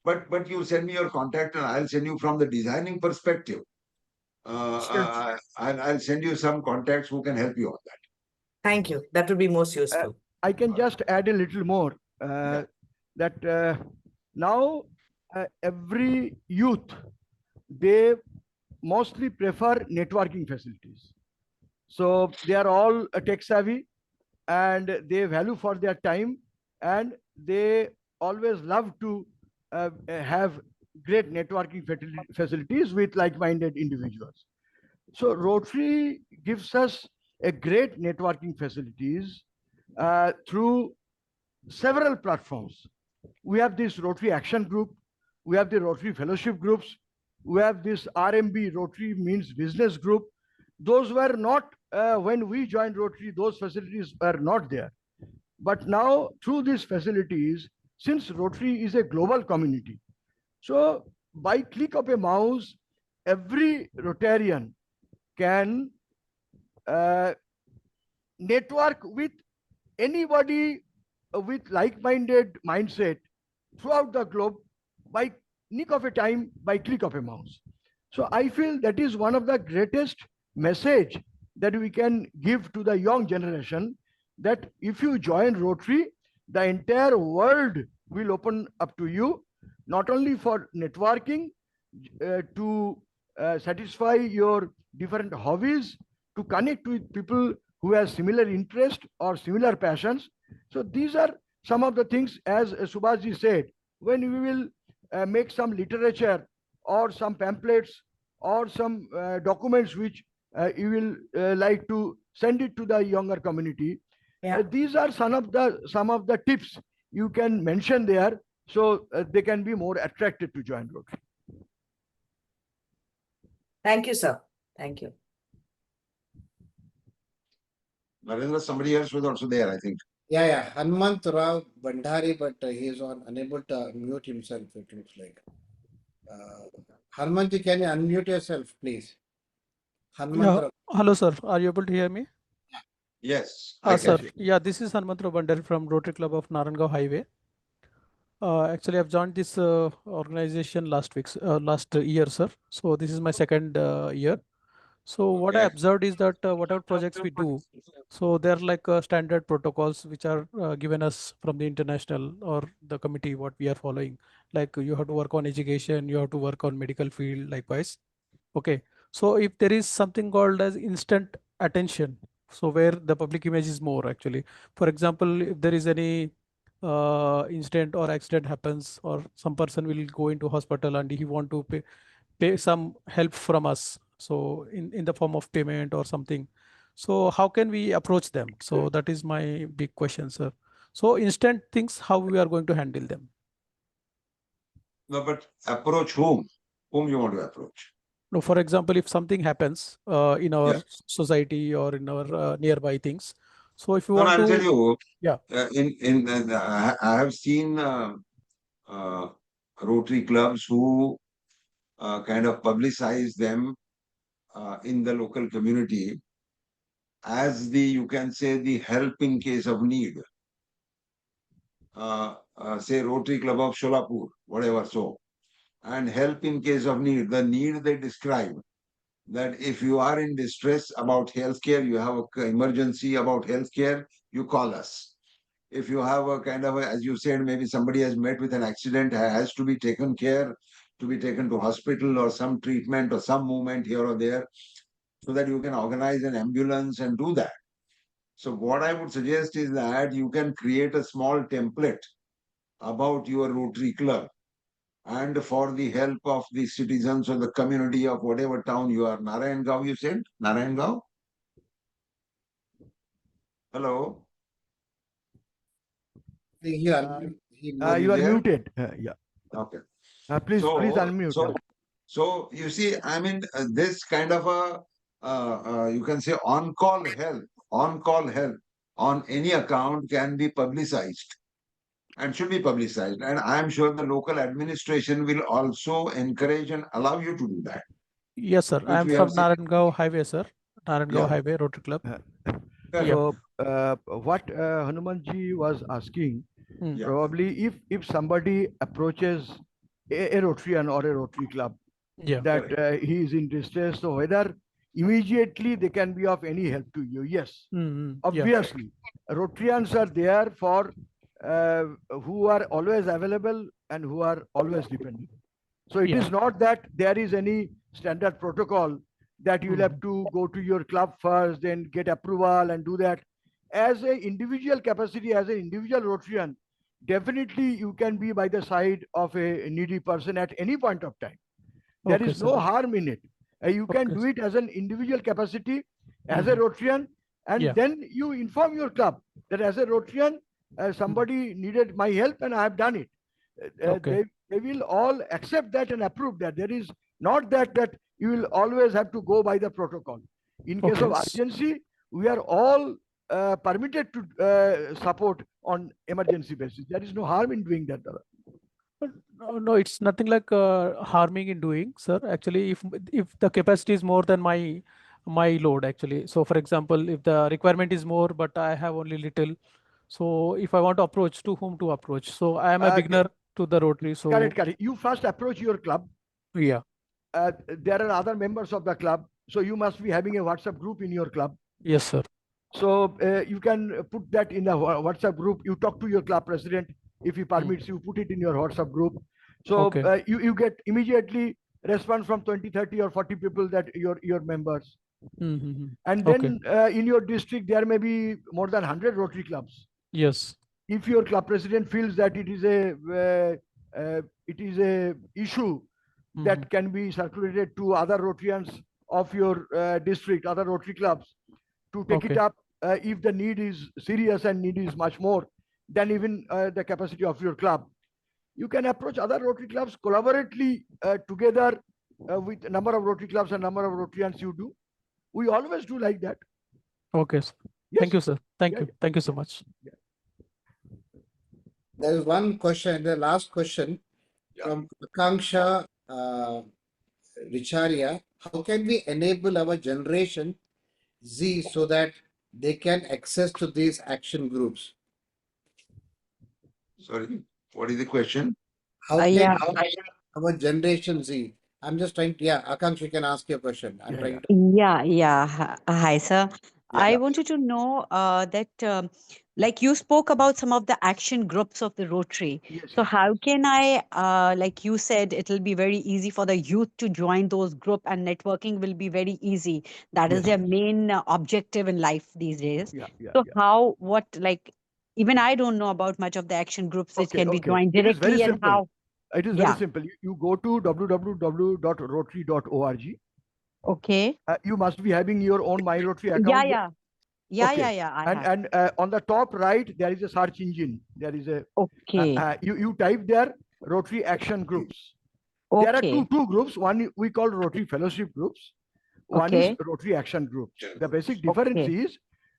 But you send me your contact and I'll send you from the designing perspective. I'll send you some contacts who can help you on that. Thank you. That would be most useful. I can just add a little more that now every youth, they mostly prefer networking facilities. So they are all tech savvy and they value for their time, and they always love to have great networking facilities with like-minded individuals. So Rotary gives us a great networking facilities through several platforms. We have this Rotary Action Group, we have the Rotary Fellowship groups, we have this RMB, Rotary Means Business Group. Those were not, when we joined Rotary, those facilities were not there. But now through these facilities, since Rotary is a global community, so by click of a mouse, every Rotarian can network with anybody with like-minded mindset throughout the globe by nick of a time, by click of a mouse. So I feel that is one of the greatest message that we can give to the young generation, that if you join Rotary, the entire world will open up to you, not only for networking, to satisfy your different hobbies, to connect with people who have similar interest or similar passions. So these are some of the things, as Subhash said, when we will make some literature or some pamphlets or some documents which you will like to send it to the younger community. Yeah. These are some of the tips you can mention there, so they can be more attracted to join Rotary. Thank you, sir. Thank you. Narendra, somebody else was also there, I think. Yeah. Hanmant Rao Bandhari, but he is unable to unmute himself, it looks like. Hanmanji, can you unmute yourself, please? Hanmant Yeah. Rao. Hello, sir. Are you able to hear me? Yes, I Sir. can. Yeah, this is Hanmantra Bandar from Rotary Club of Narendra Highway. Actually, I've joined this organization last year, sir. So this is my second year. So what I Okay. observed is that whatever projects we do, so they're like standard protocols which are given us from the international or the committee what we are following. Like you have to work on education, you have to work on medical field, likewise. Okay. So if there is something called as instant attention, so where the public image is more actually. For example, if there is any incident or accident happens, or some person will go into hospital and he want to pay some help from us, so in the form of payment or something, so how can we approach them? So that is my big question, sir. So instant things, how we are going to handle them? No, but approach whom? Whom you want to approach? No, for example, if something happens in our Yeah. society or in our nearby things, so if you No, no, want I'll tell to, you. yeah. I have seen Rotary clubs who kind of publicize them in the local community as you can say, the help in case of need. Say Rotary Club of Sholapur, whatever so. And help in case of need, the need they describe, that if you are in distress about healthcare, you have an emergency about healthcare, you call us. If you have a kind of, as you said, maybe somebody has met with an accident, has to be taken care, to be taken to hospital or some treatment or some movement here or there, so that you can organize an ambulance and do that. So what I would suggest is that you can create a small template about your Rotary Club, and for the help of the citizens or the community of whatever town you are. Narayangao, you said? Narayangao? Hello? He Are You are there? muted. Yeah. Okay. Please unmute. So you see, I mean, this kind of you can say on-call help on any account can be publicized and should be publicized. And I'm sure the local administration will also encourage and allow you to do that. Yes, sir. I Which am we have from seen. Narendra Highway, sir. Narendra Yeah. Highway Rotary Club. Correct. So what Hanumanji was asking, Hmm. Yeah. probably if somebody approaches a Rotarian or a Rotary Club, Yeah. that he is in distress, so whether immediately they can be of any help to you. Yes, Yeah. obviously. Rotarians are there for who are always available and who are always dependable. So it Yeah. is not that there is any standard protocol that you'll have to go to your club first, then get approval and do that. As an individual capacity, as an individual Rotarian, definitely you can be by the side of a needy person at any point of time. There Okay, is no sir. harm in it. You can Okay. do it as an individual capacity, as a Mhm. Rotarian, and Yeah. then you inform your club that as a Rotarian, somebody needed my help and I have done it. Okay. They will all accept that and approve that. There is not that you will always have to go by the protocol. In case Okay. of urgency, we are all permitted to support on emergency basis. There is no harm in doing that. Dada. No, no, it's nothing like harming in doing, sir. Actually, if the capacity is more than my load, actually. So, for example, if the requirement is more, but I have only little, so if I want to approach, to whom to approach? So, I am a Uh, beginner to the Rotary. So, Correct. You first approach your club. yeah. There are other members of the club, so you must be having a WhatsApp group in your club. Yes, sir. So you can put that in a WhatsApp group. You talk to your club president. If he permits, you put it in your WhatsApp group. So Okay. you get immediately response from 20, 30 or 40 people that your members. Mm-hmm. And Okay. then in your district, there may be more than 100 Rotary clubs. Yes. If your club president feels that it is a issue that can be circulated to other Rotarians of your district, other Rotary clubs, to take it Okay. up if the need is serious and need is much more than even the capacity of your club. You can approach other Rotary clubs collaboratively together with a number of Rotary clubs and number of Rotarians you do. We always do like that. Okay, sir. Yes. Thank you, sir. Thank Yeah, you. Thank you so much. There is one question, the last question from Akanksha Richaria. How can we enable our generation Z so that they can access to these action groups? Sorry, what is the question? How can Yeah, our generation Z? I'm just trying to, yeah, Akanksha, you can ask your question. I'm Yeah, trying to. yeah. Hi, sir. I Yeah. wanted to know that, like you spoke about some of the action groups of the Rotary. yes, So yes. how can I, like you said, it'll be very easy for the youth to join those group and networking will be very easy. That is Yes, their yes. main objective in life these days. Yeah. So like, even I don't know about much of the action groups which can be Okay. joined It is very directly and simple. how. It is very Yeah. simple. You go to www.rotary.org. Okay. You must be having your own My Rotary Yeah, account there. yeah. Yeah, Okay. I have. And on the top right, there is a search engine. There is a Okay. you type there Rotary action groups. There are Okay. two groups. One we call Rotary fellowship groups. One is Okay. Rotary action groups. The basic difference Okay. is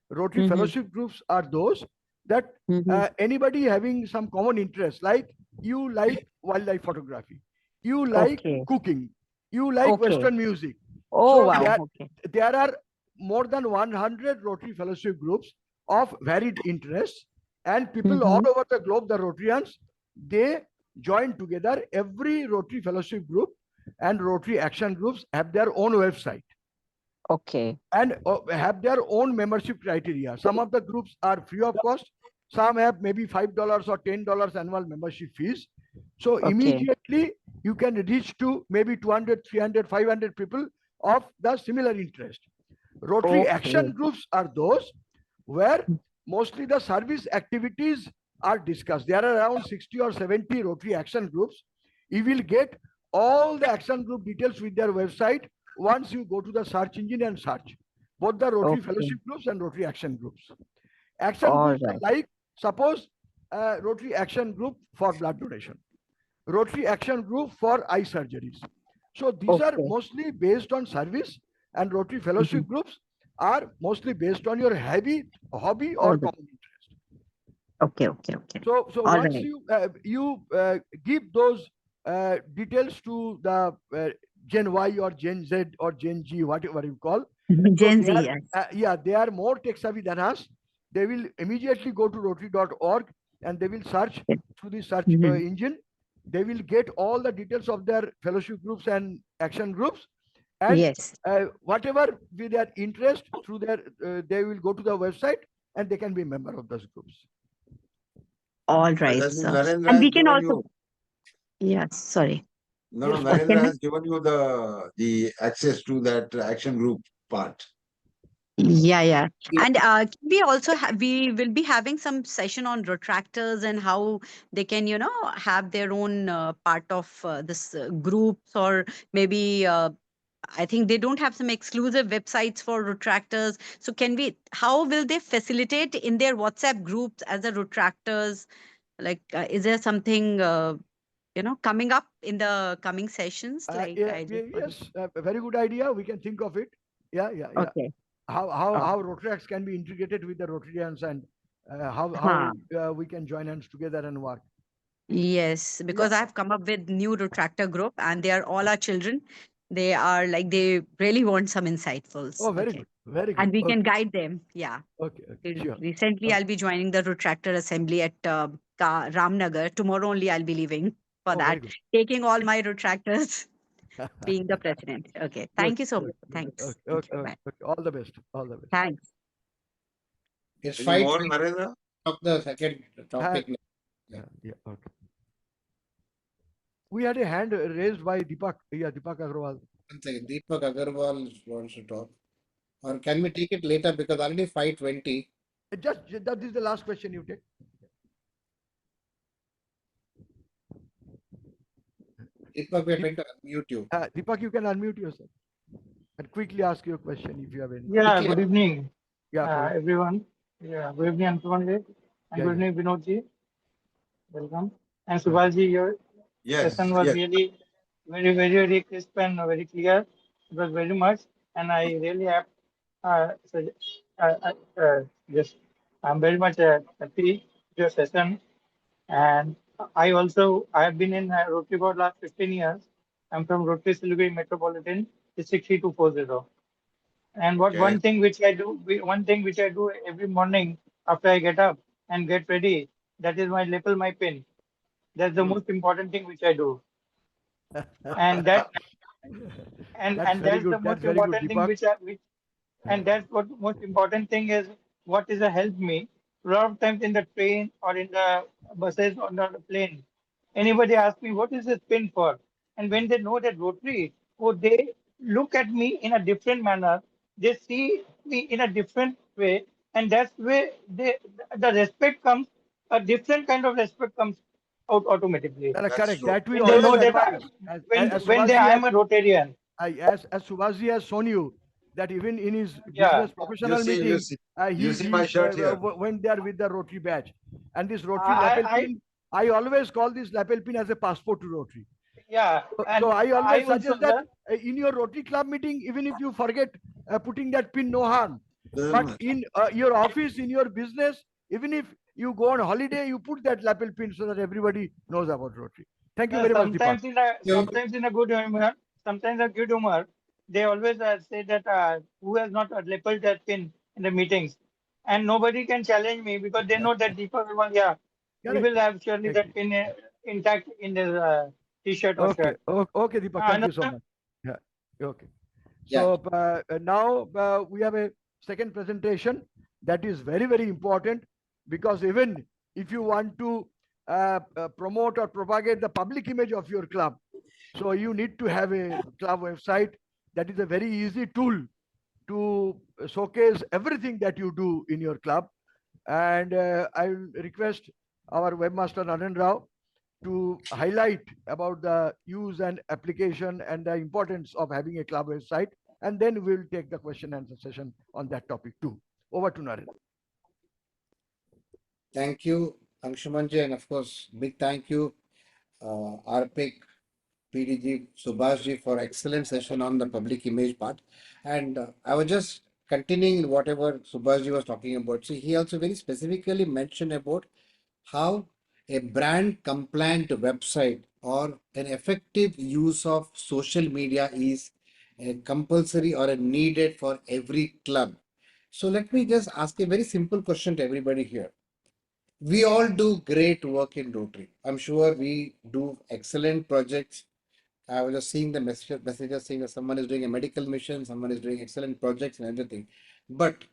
Rotary Mm-hmm. fellowship groups are those that Mm-hmm. anybody having some common interest, like you like wildlife photography, you like Okay. cooking, you like Okay. Western music. Oh, So wow. Okay. there are more than 100 Rotary fellowship groups of varied interests, and people all Mm-hmm. over the globe, the Rotarians, they join together. Every Rotary fellowship group and Rotary action groups have their own website Okay. and have their own membership criteria. Some of the groups are free of cost. Some have maybe $5 or $10 annual membership fees. So Okay. immediately you can reach to maybe 200, 300, 500 people of the similar interest. Rotary action Okay. groups are those where mostly the service activities are discussed. There are around 60 or 70 Rotary action groups. You will get all the action group details with their website once you go to the search engine and search. Both the Rotary Okay. fellowship groups and Rotary action groups. Action All groups are right. like, suppose Rotary action group for blood donation, Rotary action group for eye surgeries. So these are Okay. mostly based on service, and Rotary Mm-hmm. fellowship groups are mostly based on your hobby All or right. common interest. Okay. So All once right. you give those details to the Gen Y or Gen Z or Gen G, whatever you call, so Gen they Z, are yes. they are more tech savvy than us. They will immediately go to Rotary.org and they will search Yes. through the search Mm-hmm. engine. They will get all the details of their fellowship groups and action groups, and Yes. whatever with their interest through their they will go to the website and they can be a member of those groups. All I right, think sir. Narendra And has we can given also, you. yes, sorry. No, Yes, Narendra Can I? has given you the access to that action group part. Yeah. And we also we will be having some session on retractors and how they can, have their own part of this groups, or maybe I think they don't have some exclusive websites for retractors. So how will they facilitate in their WhatsApp groups as a retractors? Like, is there something, coming up in the coming sessions? Like, I just want Yes, a very good idea. We can think of it. Yeah. Okay. How Rotaract can be integrated with the Rotarians, and how Huh. we can join hands together and work. Yes, Yeah. because I've come up with new retractor group and they are all our children. They are like, they really want some insightfuls. Oh, very Okay. good. Very good. And we can Okay. guide them. Yeah. Okay. Sure. Recently, Okay. I'll be joining the retractor assembly at Ramnagar. Tomorrow only I'll be leaving for Oh, very that, good. taking all my retractors, being the president. Okay. Good. Thank you so Good. much. Thanks. Okay. Thank Okay. you. Okay. Bye. Okay. All the best. All the best. Thanks. It's Any more, 5:20 Narendra? of the second Uh, topic. yeah. Okay. We had a hand raised by Deepak. Yeah, Deepak Agrawal. One second. Deepak Agarwal wants to talk. Or can we take it later because already 5:20? Just that is the last question you take. Deepak, we are trying to unmute you. Deepak, you can unmute yourself and quickly ask your question if you have any. Yeah, Quickly. good evening, Yeah. Praveen. everyone. Yeah, good evening, Antoine, and Yeah. good Yeah. evening, Vinodji. Welcome. And Yeah. Subhashi, your Yes, session was yes. really very crisp and very clear. It was very much, and I really have just I'm very much happy with your session. And I have been in Rotary for last 15 years. I'm from Rotary Siliguri Metropolitan, District 3240. And Okay. one thing which I do every morning after I get up and get ready, that is my lapel my pen. That's the Hmm. most important thing which I do. And that That's and very that's the good. That's most very good, important thing Deepak. which and that's what most important thing is what is a help me. A lot of times in the train or in the buses or on the plane, anybody asks me what is this pin for? And when they know that Rotary, oh, they look at me in a different manner. They see me in a different way, and that's where the respect comes. A different kind of respect comes out automatically That's Correct. true. That we when they always know that advise. As I Subhasji am a Rotarian. as Subhasji has shown you that even in his Yeah, business You professional see, you meeting, see, you he see my shirt here. went there with the Rotary badge, and this Rotary lapel I pin. I always call this lapel pin as a passport to Rotary. yeah, So and I I always also suggest that learn. in your Rotary club meeting, even if you forget putting that pin, no harm. Doesn't But matter. in your office, in your business, even if you go on holiday, you put that lapel pin so that everybody knows about Rotary. Thank you very much, Deepak. You, Sometimes in a good humor, sometimes a good humor, they always say that who has not lapelled that pin in the meetings, and nobody can challenge me because they know that Deepak will, yeah, he Correct. will have surely Thank that you. pin intact in his t-shirt or Okay. shirt. Okay, Deepak. Thank you so Another, much. Yeah. Okay. yeah. So now we have a second presentation that is very important, because even if you want to promote or propagate the public image of your club, so you need to have a club website. That is a very easy tool to showcase everything that you do in your club. And I will request our webmaster Narendra to highlight about the use and application and the importance of having a club website. And then we'll take the question and answer session on that topic too. Over to Narendra. Thank you, Anshumanji, and of course, big thank you, RPIC, PDG, Subhashji for excellent session on the public image part. And I was just continuing whatever Subhashji was talking about. See, he also very specifically mentioned about how a brand compliant website or an effective use of social media is a compulsory or a needed for every club. So let me just ask a very simple question to everybody here. We all do great work in Rotary. I'm sure we do excellent projects. I was just seeing the messages saying that someone is doing a medical mission, someone is doing excellent projects and everything. But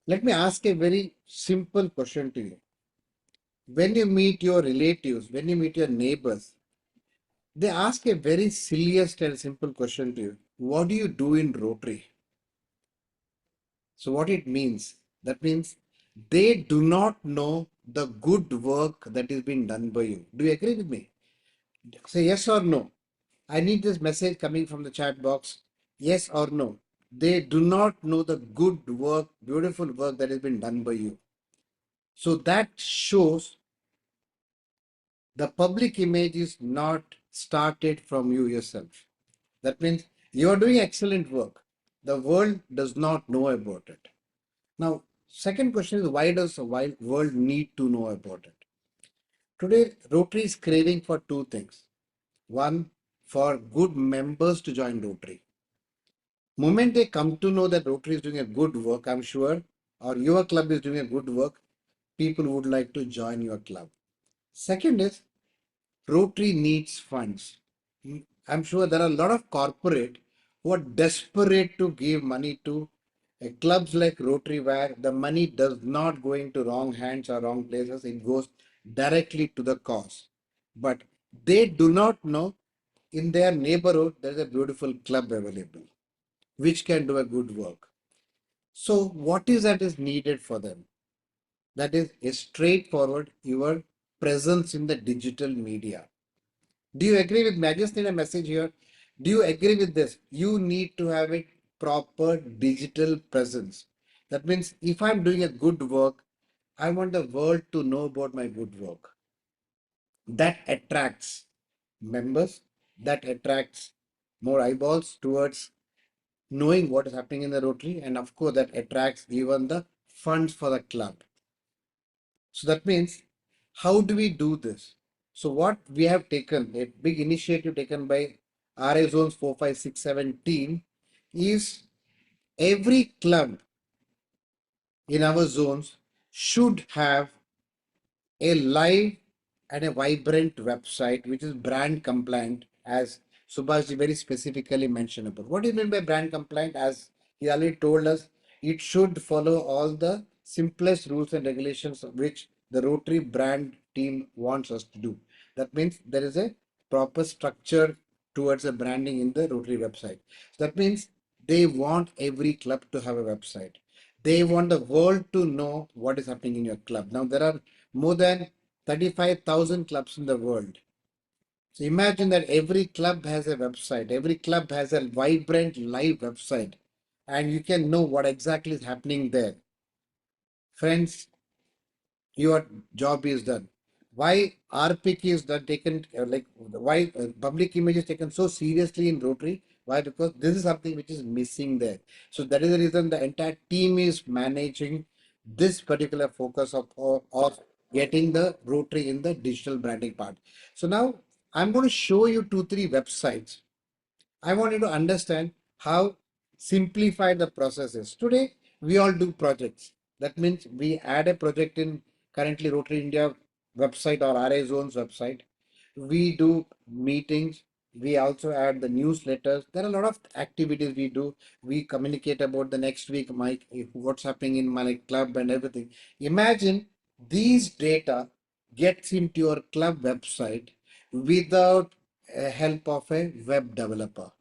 let me ask a very simple question to you. When you meet your relatives, when you meet your neighbors, they ask a very silliest and simple question to you. What do you do in Rotary? So what it means? That means they do not know the good work that is being done by you. Do you agree with me? Say yes or no. I need this message coming from the chat box. Yes or no. They do not know the good work, beautiful work that has been done by you. So that shows the public image is not started from you yourself. That means you are doing excellent work. The world does not know about it. Now, second question is, why does the world need to know about it? Today, Rotary is craving for two things. One, for good members to join Rotary. Moment they come to know that Rotary is doing a good work, I'm sure, or your club is doing a good work, people would like to join your club. Second is, Rotary needs funds. I'm sure there are a lot of corporate who are desperate to give money to clubs like Rotary, where the money does not go into wrong hands or wrong places. It goes directly to the cause. But they do not know in their neighborhood there is a beautiful club available which can do a good work. So what is that is needed for them? That is a straightforward your presence in the digital media. Do you agree with me? I just need a message here. Do you agree with this? You need to have a proper digital presence. That means if I'm doing a good work, I want the world to know about my good work. That attracts members, that attracts more eyeballs towards knowing what is happening in the Rotary, and of course, that attracts even the funds for the club. So that means, how do we do this? So what we have taken, a big initiative taken by RA Zones 4, 5, 6, 7 team is every club in our zones should have a live and a vibrant website which is brand compliant, as Subhash very specifically mentioned about. What do you mean by brand compliant? As he already told us, it should follow all the simplest rules and regulations which the Rotary brand team wants us to do. That means there is a proper structure towards the branding in the Rotary website. So that means they want every club to have a website. They want the world to know what is happening in your club. Now, there are more than 35,000 clubs in the world. So imagine that every club has a website, every club has a vibrant live website, and you can know what exactly is happening there. Friends, your job is done. Why RPK is done taken why public image is taken so seriously in Rotary? Why? Because this is something which is missing there. So that is the reason the entire team is managing this particular focus of getting the Rotary in the digital branding part. So now I'm going to show you 2, 3 websites. I want you to understand how simplified the process is. Today, we all do projects. That means we add a project in currently Rotary India website or RA Zones website. We do meetings. We also add the newsletters. There are a lot of activities we do. We communicate about the next week, what's happening in my club and everything. Imagine these data gets into your club website without help of a web developer,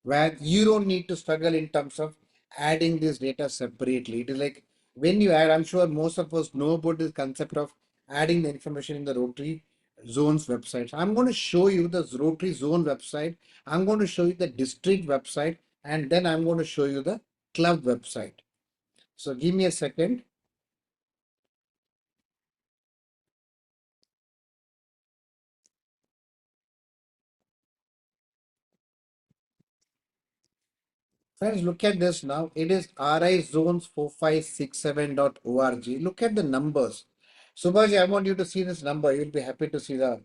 where you don't need to struggle in terms of adding this data separately. It is like when you add, I'm sure most of us know about this concept of adding the information in the Rotary Zones website. So I'm going to show you the Rotary Zone website. I'm going to show you the district website, and then I'm going to show you the club website. So give me a second. Friends, look at this now. It is rizones4567.org. Look at the numbers. Subhash, I want you to see this number. You'll be happy to see the.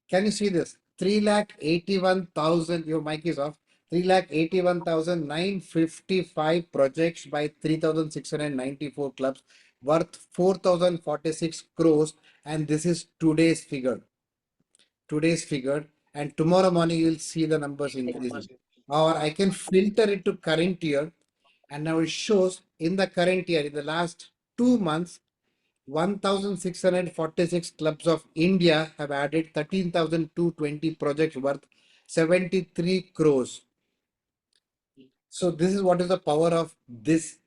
Can you see this? 3,81,000. Your mic is off. 3,81,955 projects by 3,694 clubs worth 4,046 crores. And this is today's figure. And tomorrow morning you'll see the numbers increasing. Or I can filter it to current year, and now it shows in the current year, in the last 2 months, 1,646 clubs of India have added 13,220 projects worth 73 crores. So this is what is the power of this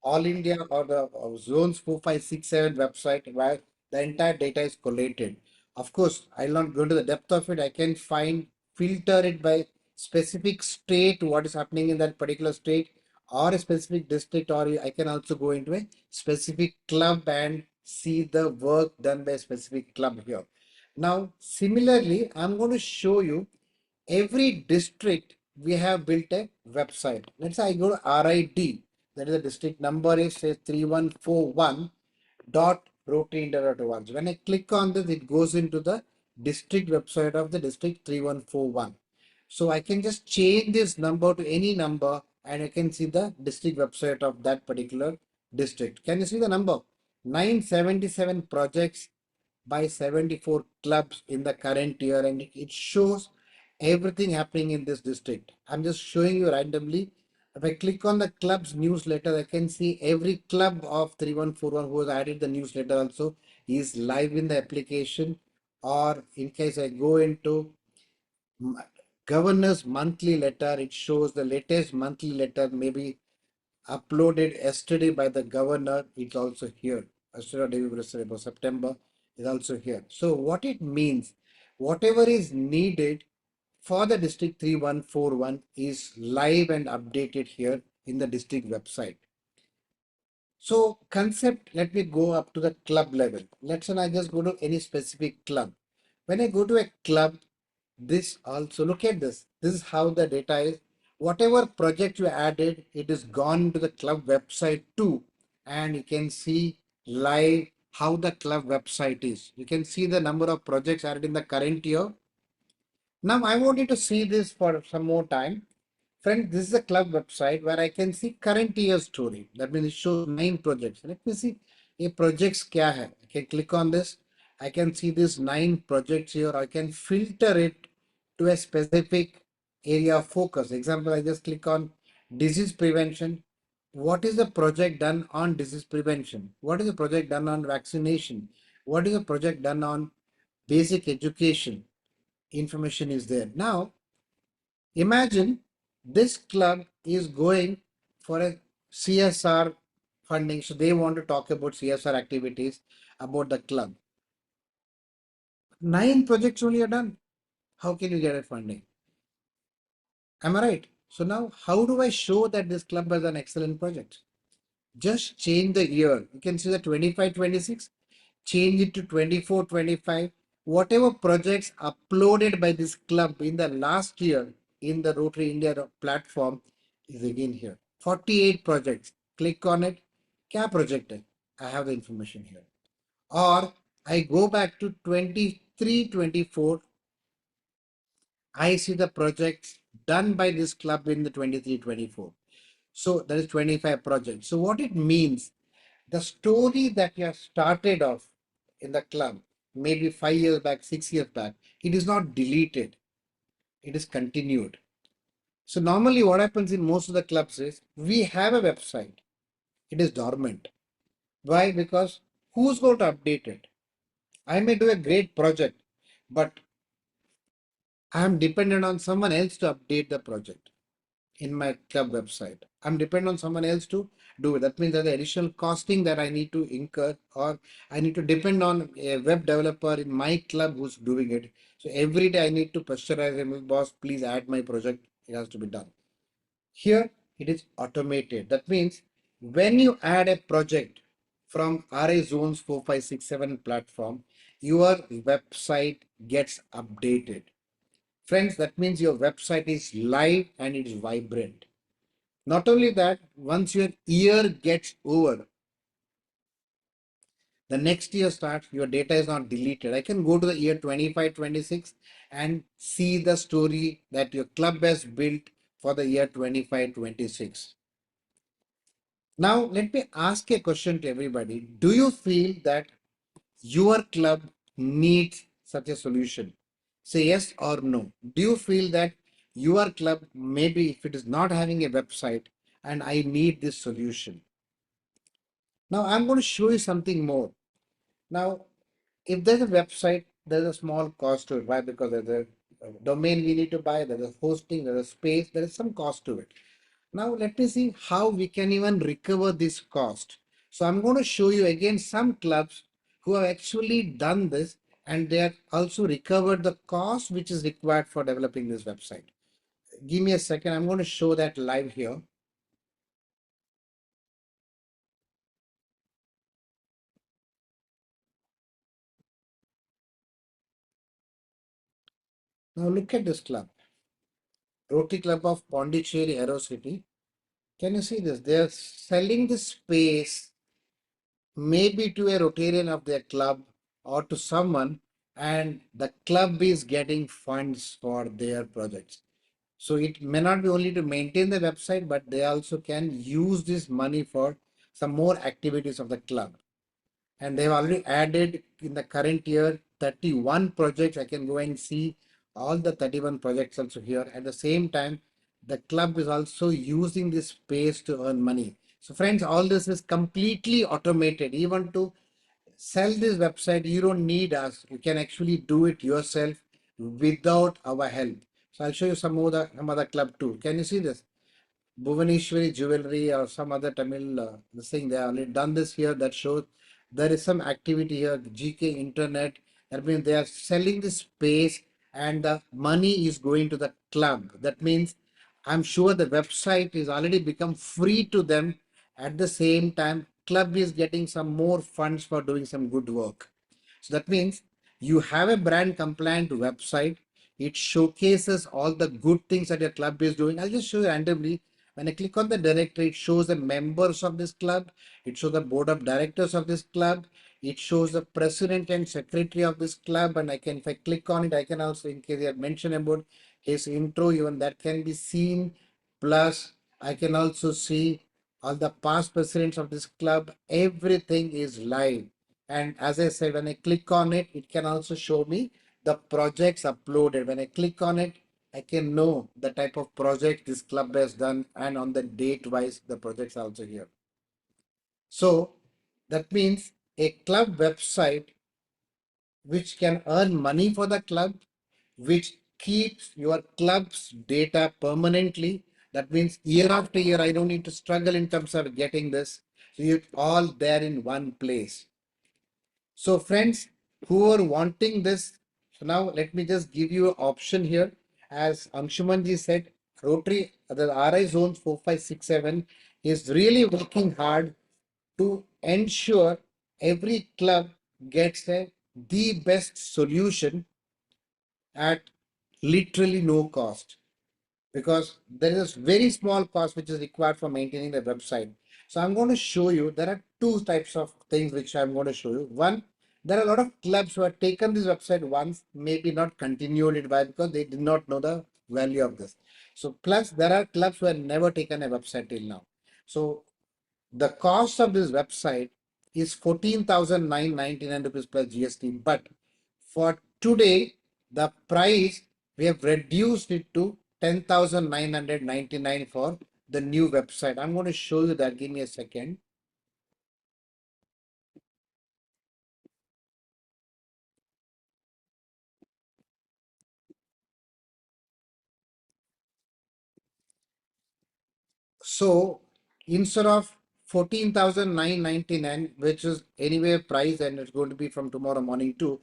All India or the Zones 4567 website where the entire data is collated. Of course, I'll not go into the depth of it. I can filter it by specific state, what is happening in that particular state, or a specific district, or I can also go into a specific club and see the work done by a specific club here. Now, similarly, I'm going to show you every district we have built a website. Let's say I go to RID, that is the district number is say 3141 dot Rotary.org. When I click on this, it goes into the district website of the district 3141. So I can just change this number to any number and I can see the district website of that particular district. Can you see the number? 977 projects by 74 clubs in the current year, and it shows everything happening in this district. I'm just showing you randomly. If I click on the club's newsletter, I can see every club of 3141 who has added the newsletter also is live in the application. Or in case I go into governor's monthly letter, it shows the latest monthly letter, maybe uploaded yesterday by the governor. It's also here. Yesterday about September is also here. So what it means, whatever is needed for the district 3141 is live and updated here in the district website. So concept, let me go up to the club level. Let's say I just go to any specific club. When I go to a club, this also, look at this. This is how the data is. Whatever project you added, it is gone to the club website too. And you can see live how the club website is. You can see the number of projects added in the current year. Now I want you to see this for some more time. Friends, this is a club website where I can see current year story. That means it shows 9 projects. Let me see ये projects क्या है. I can click on this. I can see these 9 projects here. I can filter it to a specific area of focus. Example, I just click on disease prevention. What is the project done on disease prevention? What is the project done on vaccination? What is the project done on basic education? Information is there. Now, imagine this club is going for a CSR funding. So they want to talk about CSR activities about the club. 9 projects only are done. How can you get a funding? Am I right? So now how do I show that this club has an excellent project? Just change the year. You can see the 25-26, change it to 24-25. Whatever projects uploaded by this club in the last year in the Rotary India platform is again here. 48 projects. Click on it. Kya project hai? I have the information here. Or I go back to 23-24. I see the projects done by this club in the 23-24. So that is 25 projects. So what it means, the story that you have started off in the club, maybe 5 years back, 6 years back, it is not deleted. It is continued. So normally what happens in most of the clubs is we have a website. It is dormant. Why? Because who's going to update it? I may do a great project, but I am dependent on someone else to update the project in my club website. I'm dependent on someone else to do it. That means there's additional costing that I need to incur, or I need to depend on a web developer in my club who's doing it. So every day I need to pasteurize him, boss, please add my project. It has to be done. Here it is automated. That means when you add a project from RA Zones 4567 platform, your website gets updated. Friends, that means your website is live and it is vibrant. Not only that, once your year gets over, the next year starts, your data is not deleted. I can go to the year 25-26 and see the story that your club has built for the year 25-26. Now, let me ask a question to everybody. Do you feel that your club needs such a solution? Say yes or no. Do you feel that your club, maybe if it is not having a website and I need this solution? Now I'm going to show you something more. Now, if there's a website, there's a small cost to it. Why? Because there's a domain we need to buy, there's a hosting, there's a space, there is some cost to it. Now let me see how we can even recover this cost. So I'm going to show you again some clubs who have actually done this, and they have also recovered the cost which is required for developing this website. Give me a second. I'm going to show that live here. Now look at this club, Rotary Club of Pondicherry, Aero City. Can you see this? They are selling the space maybe to a Rotarian of their club or to someone, and the club is getting funds for their projects. So it may not be only to maintain the website, but they also can use this money for some more activities of the club. And they've already added in the current year 31 projects. I can go and see all the 31 projects also here. At the same time, the club is also using this space to earn money. So friends, all this is completely automated. Even to sell this website, you don't need us. You can actually do it yourself without our help. So I'll show you some other club too. Can you see this? Bhuvaneshwari Jewelry or some other Tamil thing. They have already done this here. That shows there is some activity here. GK Internet. That means they are selling the space and the money is going to the club. That means I'm sure the website is already become free to them. At the same time, club is getting some more funds for doing some good work. So that means you have a brand compliant website. It showcases all the good things that your club is doing. I'll just show you randomly. When I click on the directory, it shows the members of this club. It shows the board of directors of this club. It shows the president and secretary of this club. And I can, if I click on it, I can also, in case I mention about his intro, even that can be seen. Plus, I can also see all the past presidents of this club. Everything is live. And as I said, when I click on it, it can also show me the projects uploaded. When I click on it, I can know the type of project this club has done, and on the date wise, the projects are also here. So that means a club website which can earn money for the club, which keeps your club's data permanently. That means year after year, I don't need to struggle in terms of getting this. So it's all there in one place. So friends who are wanting this, so now let me just give you an option here. As Anshumanji said, Rotary, the RI zones 4567 is really working hard to ensure every club gets the best solution at literally no cost, because there is a very small cost which is required for maintaining the website. So I'm going to show you, there are two types of things which I'm going to show you. One, there are a lot of clubs who have taken this website once, maybe not continued it by because they did not know the value of this. So plus there are clubs who have never taken a website till now. So the cost of this website is 14,999 rupees plus GST. But for today, the price we have reduced it to 10,999 for the new website. I'm going to show you that. Give me a second. So instead of 14,999, which is anyway price, and it's going to be from tomorrow morning too.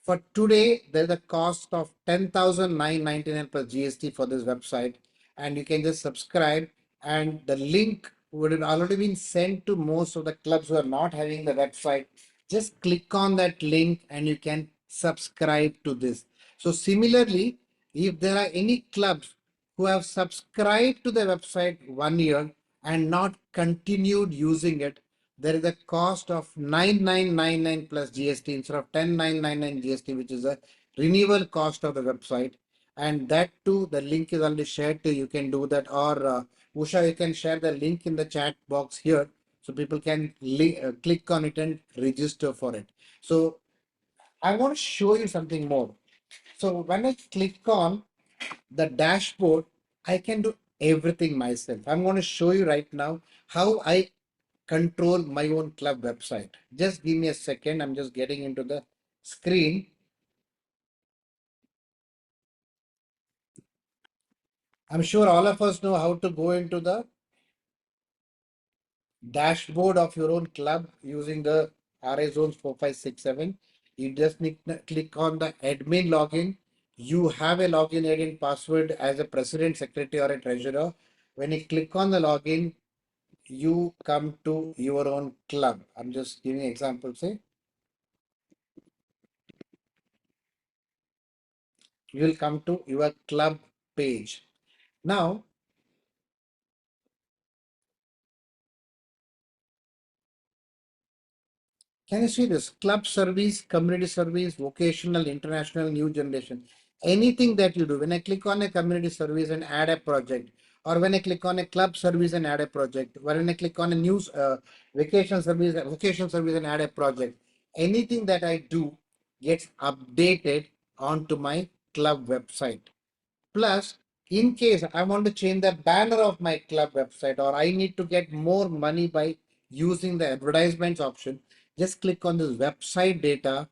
For today, there's a cost of 10,999 plus GST for this website, and you can just subscribe. And the link would have already been sent to most of the clubs who are not having the website. Just click on that link and you can subscribe to this. So similarly, if there are any clubs who have subscribed to the website 1 year and not continued using it, there is a cost of 9,999 plus GST instead of 10,999 GST, which is a renewal cost of the website. And that too, the link is already shared to you. You can do that, or Usha, you can share the link in the chat box here so people can click on it and register for it. So I want to show you something more. So when I click on the dashboard, I can do everything myself. I'm going to show you right now how I control my own club website. Just give me a second. I'm just getting into the screen. I'm sure all of us know how to go into the dashboard of your own club using the RA Zones 4567. You just click on the admin login. You have a login ID and password as a president, secretary, or a treasurer. When you click on the login, you come to your own club. I'm just giving examples. Say you will come to your club page. Now, can you see this? Club service, community service, vocational, international, new generation. Anything that you do, when I click on a community service and add a project, or when I click on a club service and add a project, or when I click on a news vacation service and add a project, anything that I do gets updated onto my club website. Plus, in case I want to change the banner of my club website or I need to get more money by using the advertisements option, just click on this website data,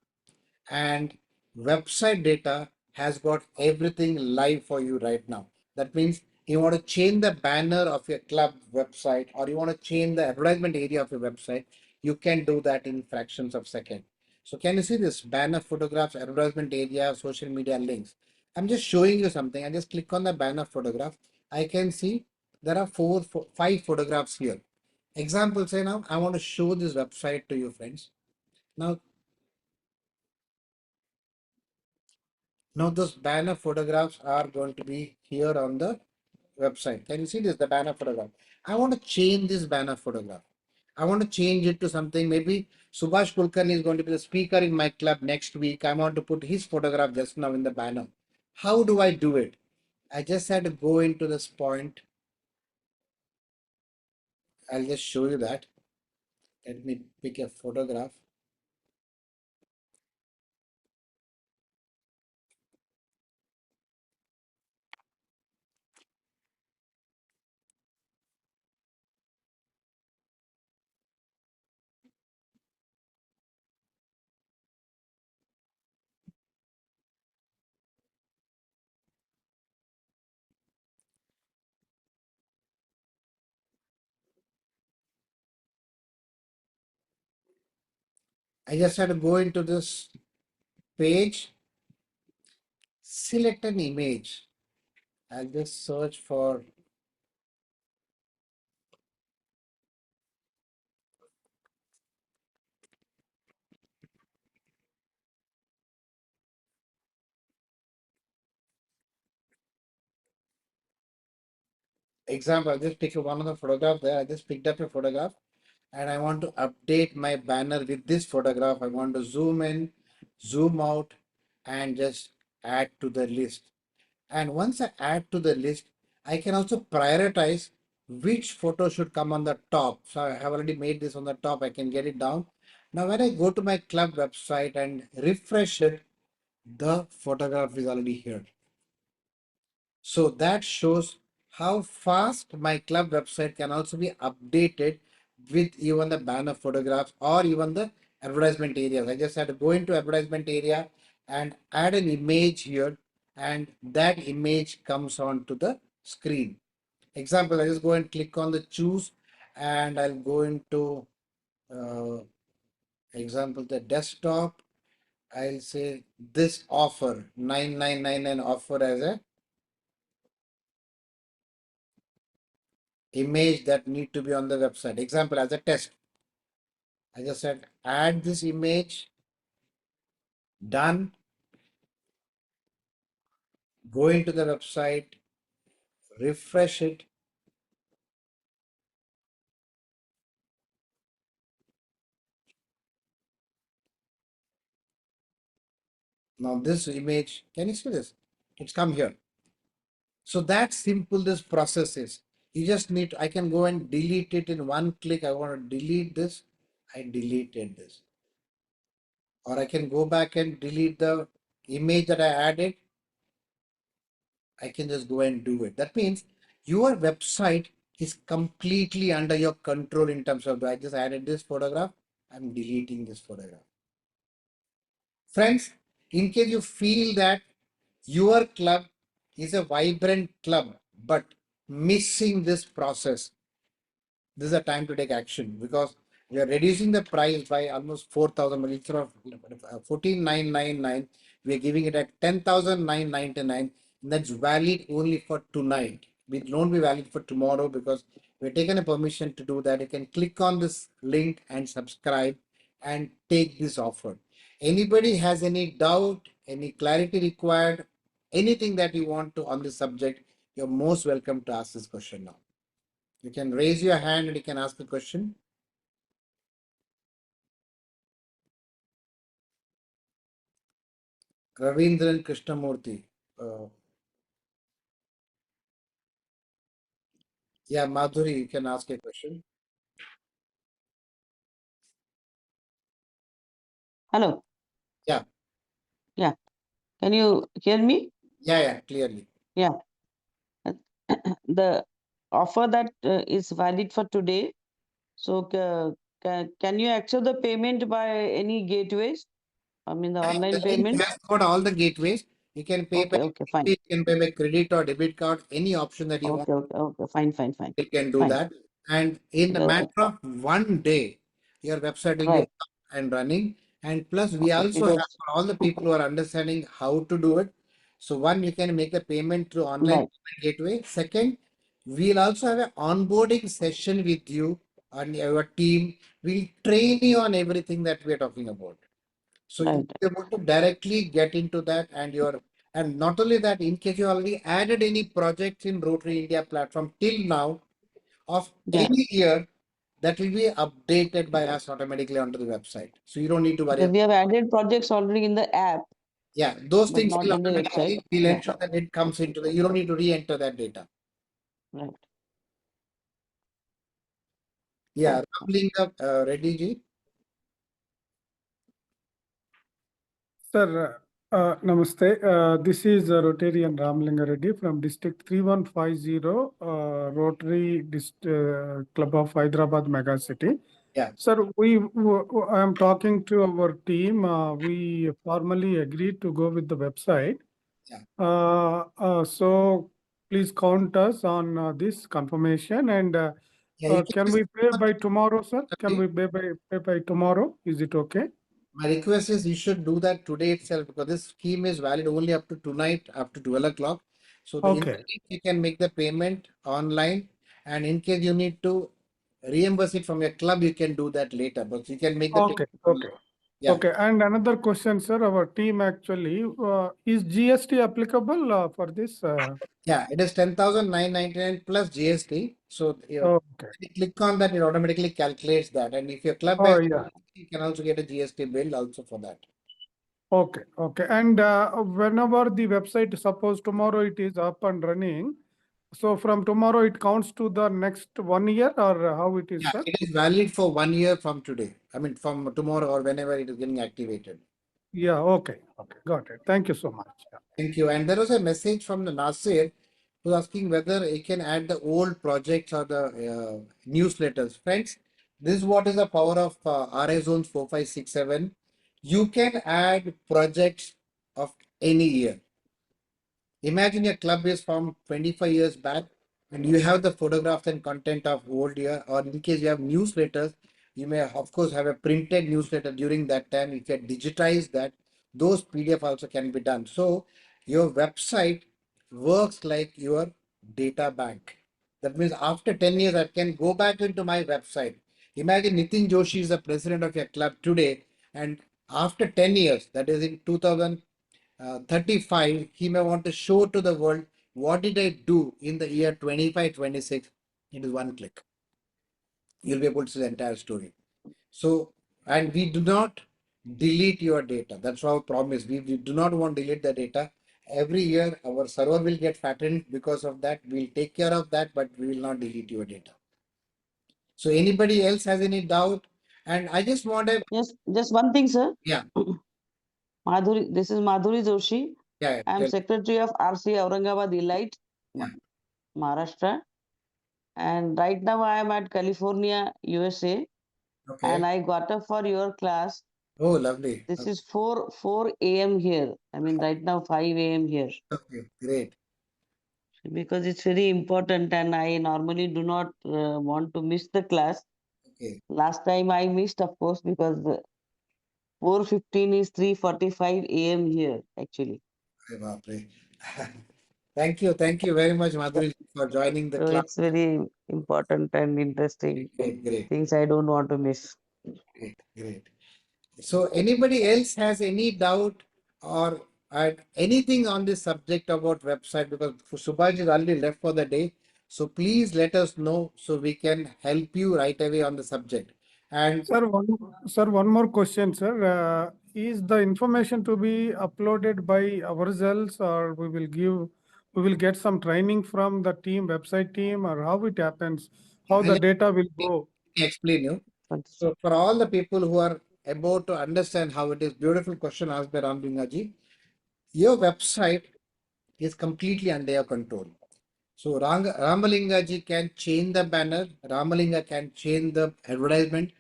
and website data has got everything live for you right now. That means you want to change the banner of your club website or you want to change the advertisement area of your website, you can do that in fractions of second. So can you see this banner, photographs, advertisement area, social media links? I'm just showing you something. I just click on the banner photograph. I can see there are five photographs here. Example, say now I want to show this website to you friends. Now those banner photographs are going to be here on the website. Can you see this, the banner photograph? I want to change this banner photograph. I want to change it to something. Maybe Subhash Kulkarni is going to be the speaker in my club next week. I want to put his photograph just now in the banner. How do I do it? I just had to go into this point. I'll just show you that. Let me pick a photograph. I just had to go into this page, select an image. I'll just search for example. I'll just pick one of the photograph there. I just picked up a photograph and I want to update my banner with this photograph. I want to zoom in, zoom out, and just add to the list. And once I add to the list, I can also prioritize which photo should come on the top. So I have already made this on the top. I can get it down. Now, when I go to my club website and refresh it, the photograph is already here. So that shows how fast my club website can also be updated with even the banner photographs or even the advertisement areas. I just had to go into advertisement area and add an image here, and that image comes onto the screen. Example, I just go and click on the choose and I'll go into example, the desktop. I'll say this offer 9999 offer as a image that need to be on the website. Example, as a test, I just said add this image, done, go into the website, refresh it. Now this image, can you see this? It's come here. So that simple this process is. You just need, I can go and delete it in one click. I want to delete this. I deleted this. Or I can go back and delete the image that I added. I can just go and do it. That means your website is completely under your control in terms of, I just added this photograph, I'm deleting this photograph. Friends, in case you feel that your club is a vibrant club, but missing this process, this is a time to take action, because we are reducing the price by almost 4,000. Instead of 14,999, we are giving it at 10,999. That's valid only for tonight. It won't be valid for tomorrow, because we're taken a permission to do that. You can click on this link and subscribe and take this offer. Anybody has any doubt, any clarity required, anything that you want to on this subject, you're most welcome to ask this question now. You can raise your hand and you can ask the question. Ravindran Krishnamurthy. Yeah, Madhuri, you can ask a question. Hello. Yeah. Yeah. Can you hear me? Yeah, clearly. Yeah. The offer that is valid for today. So can you accept the payment by any gateways? I mean the online The link payment. has got all the gateways. You can pay by Okay, fine. you can pay by credit or debit card, any option that you want. Okay, fine. You can do Fine. that. And in the matter of one day, your website will be Right. up and running. And plus, we Okay, also have for all the people who are understanding how to do it. So one, you can make a payment through online Right. gateway. Second, we'll also have an onboarding session with you and your team. We'll train you on everything that we're talking about. So you'll Right. be able to directly get into that, and not only that, in case you already added any projects in Rotary India platform till now of Yeah. any year, that will be updated by us automatically onto the website. So you don't need to worry. Because we have added projects already in the app, Yeah, those but things not will in the automatically website. will Yeah. ensure that it comes into the. You don't need to re-enter that data. Right. Yeah, Okay. Ramlinga Reddy ji. Sir, Namaste. This is Rotarian Ramlinga Reddy from District 3150, Rotary Club of Hyderabad Mega City. Yeah. Sir, I am talking to our team. We formally agreed to go with the website. Yeah. So please count us on this confirmation. And Yeah, you can we pay by tomorrow, sir? Can Okay. we pay by tomorrow? Is it okay? My request is you should do that today itself, because this scheme is valid only up to tonight after 12 o'clock. So Okay. you can make the payment online, and in case you need to reimburse it from your club, you can do that later. But you can make the Okay. payment. Okay. Yeah. Okay. And another question, sir. Our team actually is GST applicable for this? Yeah, it is 10,999 plus GST. So Okay. you click on that, it automatically calculates that. And if your club Oh has, yeah. you can also get a GST bill also for that. Okay. Okay. And whenever the website, suppose tomorrow it is up and running, so from tomorrow it counts to the next 1 year, or how it is, Yeah, sir? it is valid for 1 year from today. I mean, from tomorrow or whenever it is getting activated. Yeah. Okay. Okay. Got it. Thank you so much. Yeah. Thank you. And there was a message from the Nasir who's asking whether he can add the old projects or the newsletters. Friends, this is what is the power of RA Zones 4567. You can add projects of any year. Imagine your club is from 25 years back and you have the photographs and content of old year, or in case you have newsletters, you may of course have a printed newsletter during that time. If you digitize that, those PDF also can be done. So your website works like your data bank. That means after 10 years, I can go back into my website. Imagine Nitin Joshi is the president of your club today, and after 10 years, that is in 2035, he may want to show to the world what did I do in the year 25, 26. It is one click. You'll be able to see the entire story. So, and we do not delete your data. That's our promise. We do not want to delete the data. Every year, our server will get fattened because of that. We'll take care of that, but we will not delete your data. So, anybody else has any doubt? And I just want to. Yes, just one thing, sir. Yeah. Madhuri, this is Madhuri Joshi. Yeah. I am Secretary of RC Aurangabad Elite, Yeah. Maharashtra. And right now I am at California, USA. Okay. And I got up for your class. Oh, lovely. This is 4 a.m. here. I mean, right now 5 a.m. here. Okay, great. because it's very important and I normally do not want to miss the class. Okay. Last time I missed, of course, because 4:15 is 3:45 a.m. here, actually. Arey baap re. Thank you very much, Madhuri, for joining the So class. it's very important and interesting Great. things I don't want to miss. Great. So anybody else has any doubt or anything on this subject about website? Because Subhash is already left for the day. So please let us know so we can help you right away on the subject. And Sir, one more question, sir. Is the information to be uploaded by ourselves, or we will get some training from the team, website team, or how it happens, how the I'll data will go? explain you. Understood. So for all the people who are about to understand how it is, beautiful question asked by Ramlingaji. Your website is completely under your control. So Ramalinga ji can change the banner, Ramalinga can change the advertisement,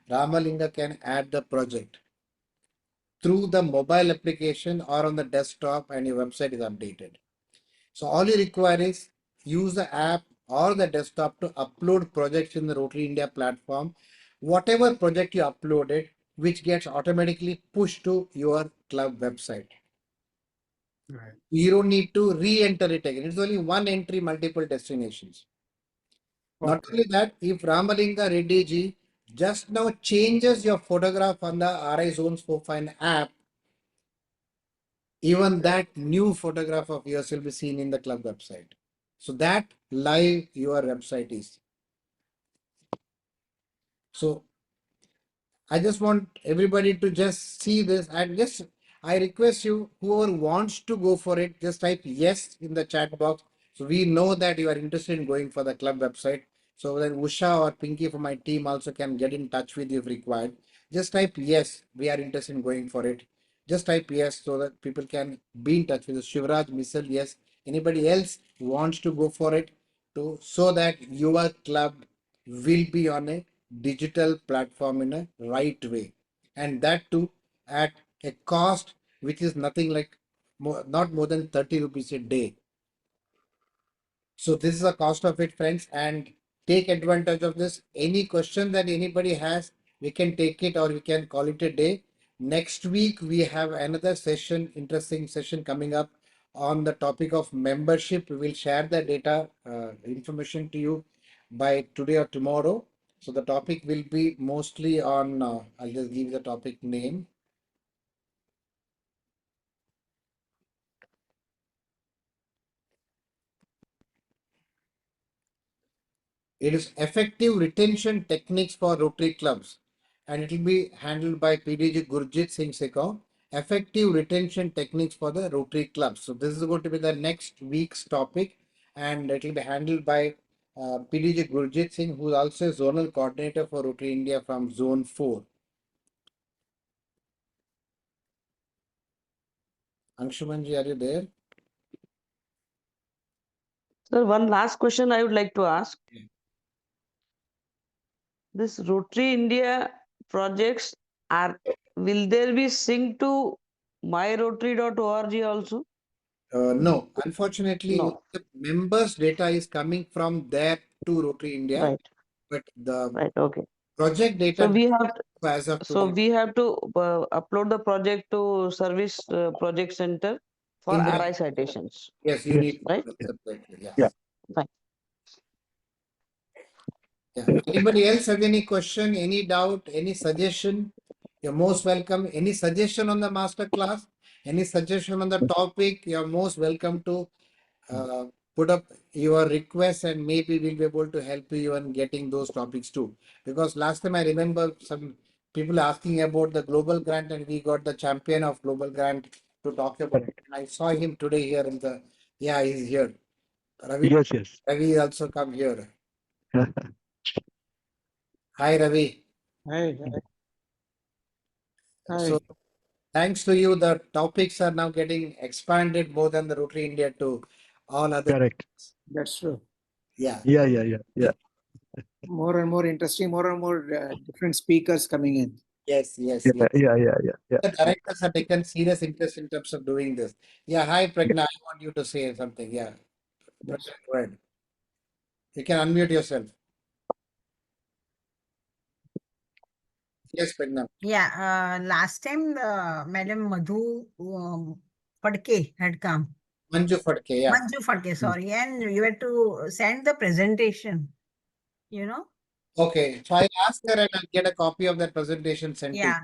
Ramalinga can add the project through the mobile application or on the desktop, and your website is updated. So all you require is use the app or the desktop to upload projects in the Rotary India platform. Whatever project you uploaded, which gets automatically pushed to your club website. Right. You don't need to re-enter it again. It's only one entry, multiple destinations. Not Okay. only that, if Ramalinga Reddy ji just now changes your photograph on the RI Zones 45 app, even that new photograph of yours will be seen in the club website. So that live your website is. So I just want everybody to just see this, and just I request you, whoever wants to go for it, just type yes in the chat box. So we know that you are interested in going for the club website. So then Usha or Pinky from my team also can get in touch with you if required. Just type yes, we are interested in going for it. Just type yes so that people can be in touch with us. Shivraj, Missile, yes. Anybody else wants to go for it, to so that your club will be on a digital platform in a right way, and that too at a cost which is nothing like not more than 30 rupees a day. So this is the cost of it, friends, and take advantage of this. Any question that anybody has, we can take it or we can call it a day. Next week we have another session, interesting session coming up on the topic of membership. We will share the data information to you by today or tomorrow. So the topic will be mostly on, I'll just give the topic name. It is effective retention techniques for Rotary clubs, and it will be handled by PDG Gurjit Singh Sekau. Effective retention techniques for the Rotary clubs. So this is going to be the next week's topic, and it will be handled by PDG Gurjit Singh, who is also a zonal coordinator for Rotary India from Zone 4. Anshumanji, are you there? Sir, one last question I would like to ask. This Rotary India projects will there be synced to myrotary.org also? No, unfortunately, No. the members' data is coming from there to Rotary India, Right. but the Right. Okay. project So data we have as of so today we have to upload the project to service project center for in the RI citations. yes, you Yes. need Right. separately. Yeah. Yeah. Fine. Yeah. Anybody else have any question, any doubt, any suggestion? You're most welcome. Any suggestion on the master class? Any suggestion on the topic? You're most welcome to put up your requests, and maybe we'll be able to help you in getting those topics too. Because last time I remember some people asking about the global grant, and we got the champion of global grant to talk about. Correct. And I saw him today here in the, yeah, he's here. Ravi, Yes, yes. Ravi also come here. Hi, Ravi. Hi, hi. So thanks to you, the topics are now getting expanded more than the Rotary India to all other. Correct. That's true. Yeah. Yeah. More and more interesting, more and more different speakers coming in. Yes. Yeah. The directors have taken serious interest in terms of doing this. Yeah. Hi, Pragna. I want you to say something. Yeah. Go ahead. You can unmute yourself. Yes, Pegna. Yeah, last time Madam Madhu Phadke had come. Manju Phadke, yeah. Manju Phadke, sorry. And you had to send the presentation, you know? Okay, so I'll ask her and I'll get a copy of that presentation sent to you. Yeah.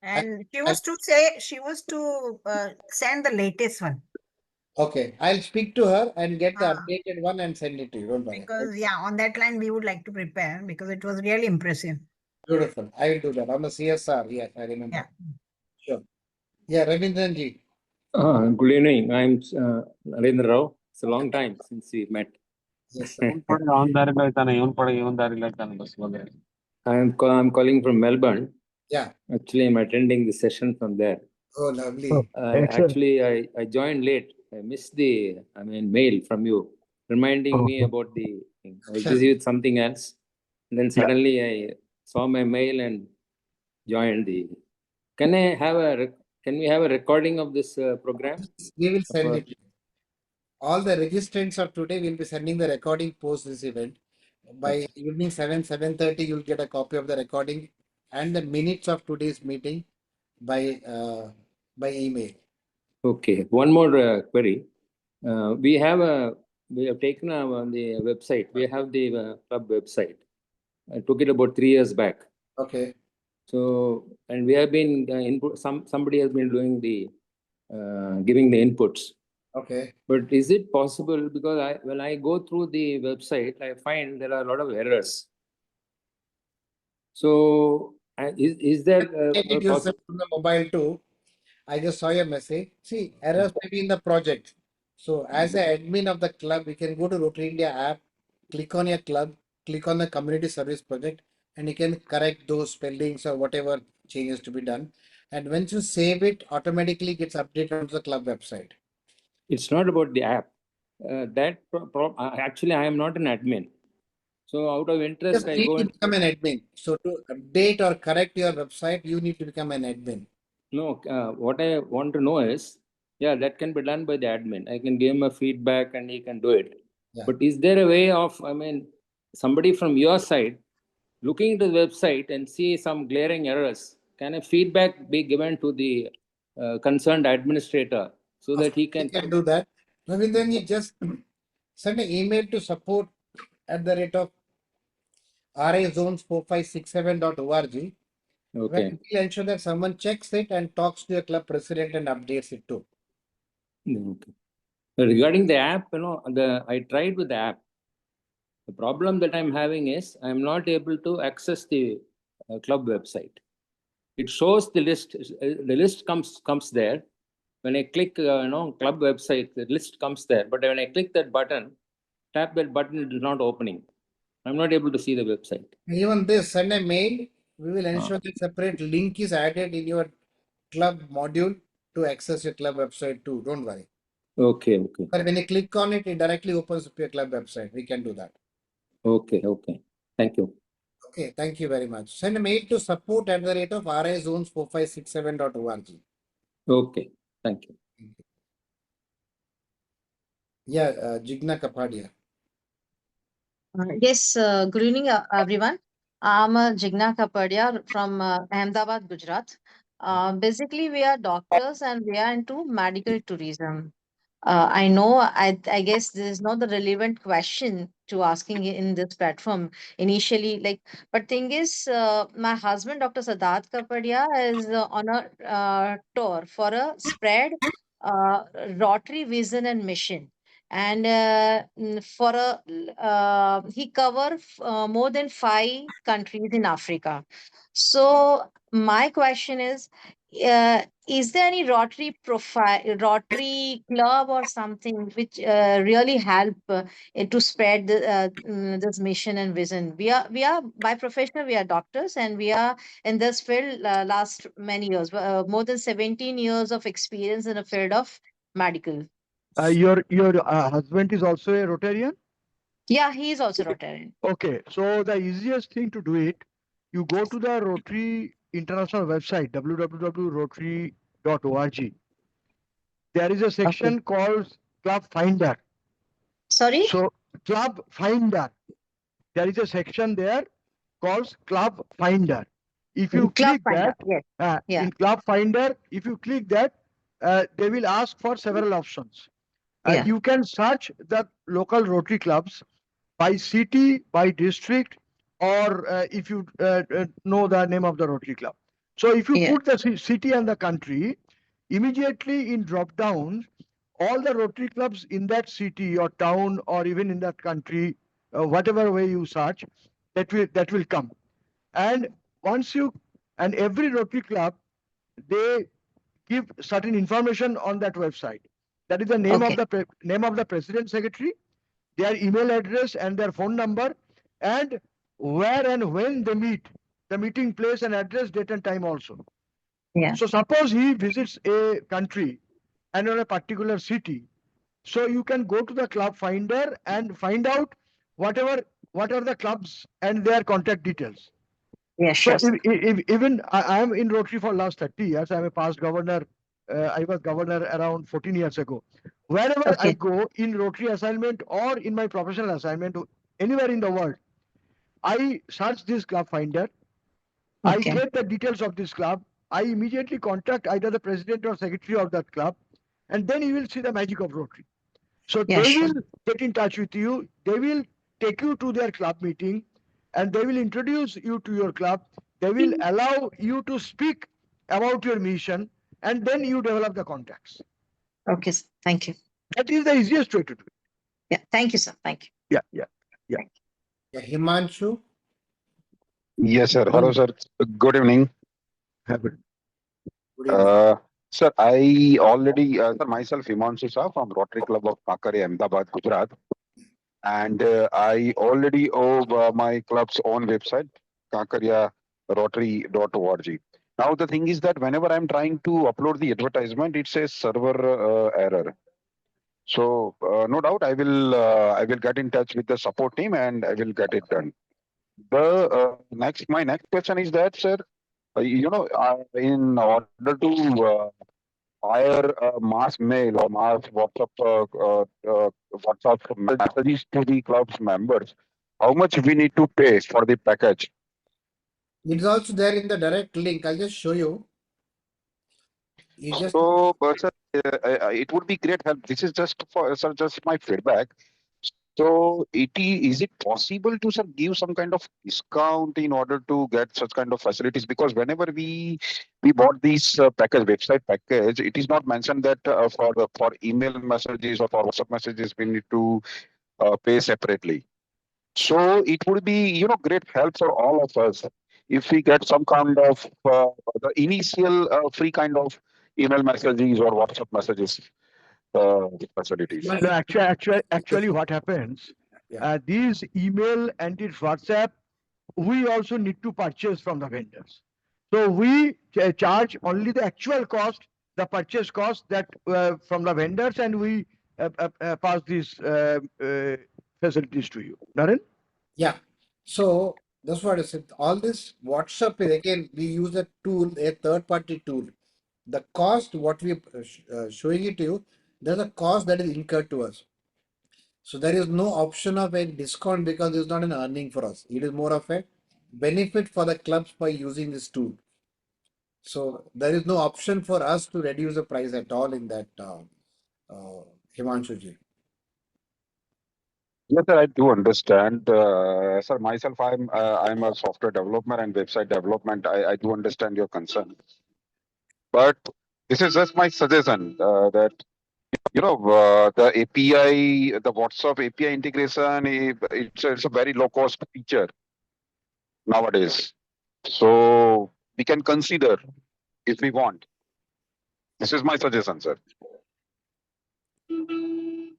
And she was to say, she was to send the latest one. Okay, I'll speak to her and get the Ah. updated one and send it to you. Don't worry. Because, yeah, on that line, we would like to prepare because it was really impressive. Beautiful. I will do that. On the CSR, yes, I remember. Yeah. Sure. Yeah, Ravindran ji. Good evening. I'm Narendra. It's a long time since we met. Yes, sir. I'm calling from Melbourne. Yeah. Actually, I'm attending the session from there. Oh, lovely. Actually, I joined late. I missed the mail from you reminding me about the thing. I was busy with something else. And then suddenly I saw my mail and joined the. Can we have a recording of this program? We will send it. All the registrants of today will be sending the recording post this event. By evening 7:30, you'll get a copy of the recording and the minutes of today's meeting by email. Okay. One more query. We have taken on the website. We have the club website. I took it about 3 years back. Okay. So, and we have been input. Somebody has been doing the giving the inputs. Okay. But is it possible? Because when I go through the website, I find there are a lot of errors. So, is there yourself from the mobile too? I just saw your message. See, errors may be in the project. So, as an admin of the club, you can go to Rotary India app, click on your club, click on the community service project, and you can correct those spellings or whatever changes to be done. And once you save it, automatically gets updated on the club website. It's not about the app. Actually, I am not an admin. So, out of interest, Just I need go to and become an admin. So, to update or correct your website, you need to become an admin. No, what I want to know is, yeah, that can be done by the admin. I can give him a feedback and he can do it. Yeah. But is there a way of, somebody from your side looking into the website and see some glaring errors? Can a feedback be given to the concerned administrator so that he can do that? Then you just send an email to support@rate of razones4567.org. Where Okay. it will ensure that someone checks it and talks to your club president and updates it too. Okay. Regarding the app, I tried with the app. The problem that I'm having is I'm not able to access the club website. It shows the list. The list comes there. When I click, club website, the list comes there. But when I click that button, tap that button, it is not opening. I'm not able to see the website. Even this, send a mail. We will ensure that separate link is added in your club module to access your club website too. Don't worry. Okay. But when you click on it, it directly opens up your club website. We can do that. Okay. Thank you. Okay, thank you very much. Send a mail to support@rate of razones4567.org. Okay, thank you. Yeah, Jigna Kapadia. Yes, good evening, everyone. I'm Jigna Kapadia from Ahmedabad, Gujarat. Basically, we are doctors and we are into medical tourism. I know, I guess this is not the relevant question to asking in this platform initially. But thing is, my husband, Dr. Sadat Kapadia, is on a tour for a spread Rotary vision and mission. And for he cover more than 5 countries in Africa. So my question is there any Rotary club or something which really help to spread this mission and vision? We are by professional, we are doctors, and we are in this field last many years, more than 17 years of experience in the field of medical. Your husband is also a Rotarian? Yeah, he is also Rotarian. Okay, so the easiest thing to do it, you go to the Rotary International website, www.rotary.org. There is a section called Club Finder. Sorry? So Club Finder, there is a section there called Club Finder. If you Club click Finder. that, Yes. Yeah. in Club Finder, if you click that, they will ask for several options. Yeah. You can search the local Rotary clubs by city, by district, or if you know the name of the Rotary club. So if you Yeah. put the city and the country, immediately in drop down, all the Rotary clubs in that city or town or even in that country, whatever way you search, that will come. And once you, and every Rotary club, they give certain information on that website. That is the name Okay. of the name of the president secretary, their email address and their phone number, and where and when they meet, the meeting place and address, date and time also. Yeah. So suppose he visits a country and on a particular city, so you can go to the club finder and find out what are the clubs and their contact details. Yeah, So sure. even I am in Rotary for last 30 years. I'm a past governor. I was governor around 14 years ago. Wherever I Okay. go in Rotary assignment or in my professional assignment, anywhere in the world, I search this club finder. I Okay. get the details of this club. I immediately contact either the president or secretary of that club, and then you will see the magic of Rotary. So Yeah, they sure. will get in touch with you. They will take you to their club meeting and they will introduce you to your club. They will allow you to speak about your mission and then you develop the contacts. Okay, sir. Thank you. That is the easiest way to do it. Yeah. Thank you, sir. Thank you. Yeah. Yeah, Himanshu. Yes, sir. Hello, sir. Good evening. Happy. Good evening. Sir, I already, sir, myself, Himanshu Shah from Rotary Club of Kakari, Ahmedabad, Gujarat. And I already owe my club's own website, kakariyarotary.org. Now, the thing is that whenever I'm trying to upload the advertisement, it says server error. So, no doubt, I will get in touch with the support team and I will get it done. My next question is that, sir, in order to hire mass mail or mass WhatsApp messages to the club's members, how much we need to pay for the package? It's also there in the direct link. I'll just show you. So, sir, it would be great help. This is just for, sir, just my feedback. So, is it possible to, sir, give some kind of discount in order to get such kind of facilities? Because whenever we bought this website package, it is not mentioned that for email messages or for WhatsApp messages we need to pay separately. So it would be great help for all of us if we get some kind of the initial free kind of email messages or WhatsApp messages facilities. No, actually, what happens? Yeah. These email and this WhatsApp, we also need to purchase from the vendors. So we charge only the actual cost, the purchase cost that from the vendors, and we pass these facilities to you. Naren? Yeah. So that's what I said. All this WhatsApp is again, we use a tool, a third-party tool. The cost, what we showing it to you, there's a cost that is incurred to us. So there is no option of a discount because it's not an earning for us. It is more of a benefit for the clubs by using this tool. So there is no option for us to reduce the price at all in that, Himanshu ji. Yes, sir, I do understand. Sir, myself, I'm a software developer and website development. I do understand your concern, but this is just my suggestion that the API, the WhatsApp API integration, it's a very low cost feature nowadays. So we can consider if we want. This is my suggestion, sir.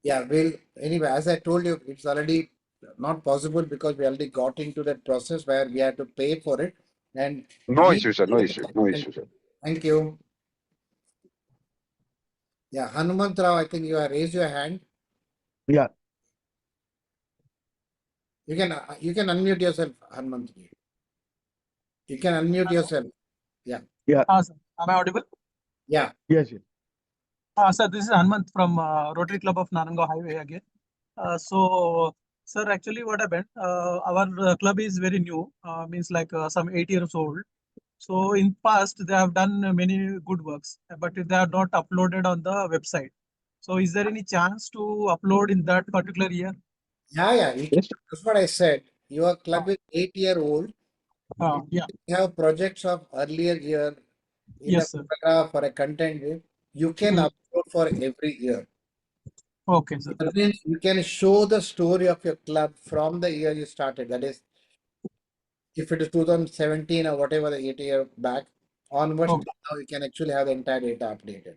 Yeah, well, anyway, as I told you, it's already not possible because we already got into that process where we had to pay for it. And No issue, sir. No issue. No issue, sir. Thank you. Yeah, Hanumant Rao, I think you have raised your hand. Yeah. You can unmute yourself, Hanumant. You can unmute yourself. Yeah. Yeah. Sir, am I audible? Yeah. Yes. Sir, this is Hanumant from Rotary Club of Narendra Highway again. Sir, actually, what happened? Our club is very new, means like some 8 years old. So in past they have done many good works, but they are not uploaded on the website. So is there any chance to upload in that particular year? Yeah, you can. That's what I said. Your club is 8-year-old. Yeah. You have projects of earlier year in Yes, a sir. paragraph or a content book. You can upload for every year. Okay, sir. That means you can show the story of your club from the year you started. That is, if it is 2017 or whatever the 8 year back onwards, Okay. now you can actually have the entire data updated.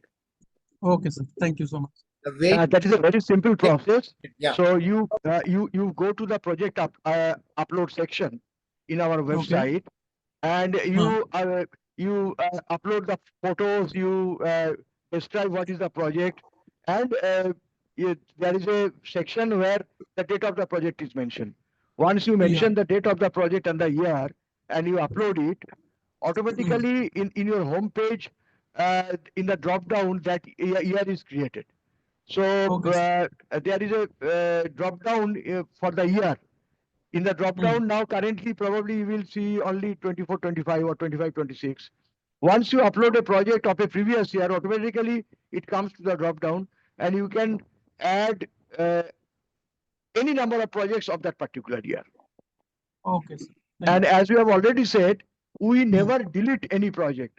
Okay, sir. Thank you so much. The way That is a very simple process. Yeah. So you go to the project upload section in our website, and you upload the photos. You describe what is the project, and there is a section where the date of the project is mentioned. Once you mention the date of the project and the year, and you upload it, automatically in your home page, in the drop down, that year is created. So there is a drop down for the year. In the drop down now, currently probably you will see only 24-25 or 25-26. Once you upload a project of a previous year, automatically it comes to the drop down, and you can add any number of projects of that particular year. Okay, sir. And as you have already said, we never delete any project.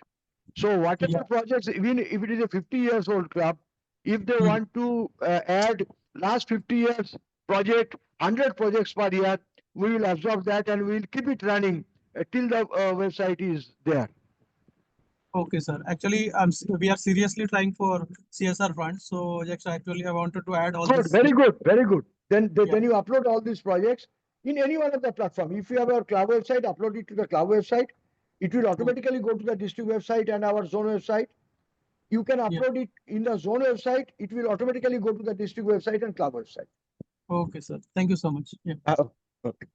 So whatever projects, even if it is a 50 years old club, if they want to add last 50 years project, 100 projects per year, we will absorb that and we will keep it running till the website is there. Okay, sir. Actually, we are seriously trying for CSR funds. So just actually, I wanted to add all Good, this. very good, very good. Then you upload all these projects in any one of the platform. If you have our club website, upload it to the club website. It will automatically go to the district website and our zone website. You can upload it in the zone website. It will automatically go to the district website and club website. Okay, sir. Thank you so much. Yeah. Okay.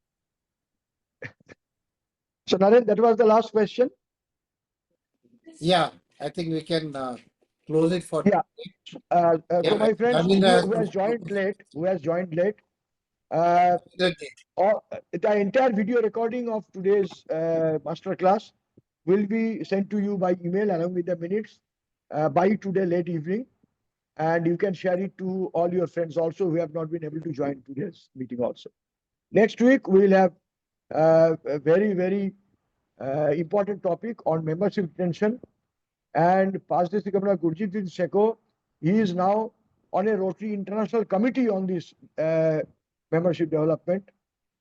So Naren, that was the last question. Yeah, I think we can close it for Yeah. So my friends, Narendra who has joined late, the entire video recording of today's master class will be sent to you by email along with the minutes by today late evening, and you can share it to all your friends also who have not been able to join today's meeting also. Next week we will have a very important topic on membership retention, and past district governor Gurjit Singh Sheko, he is now on a Rotary International Committee on this membership development.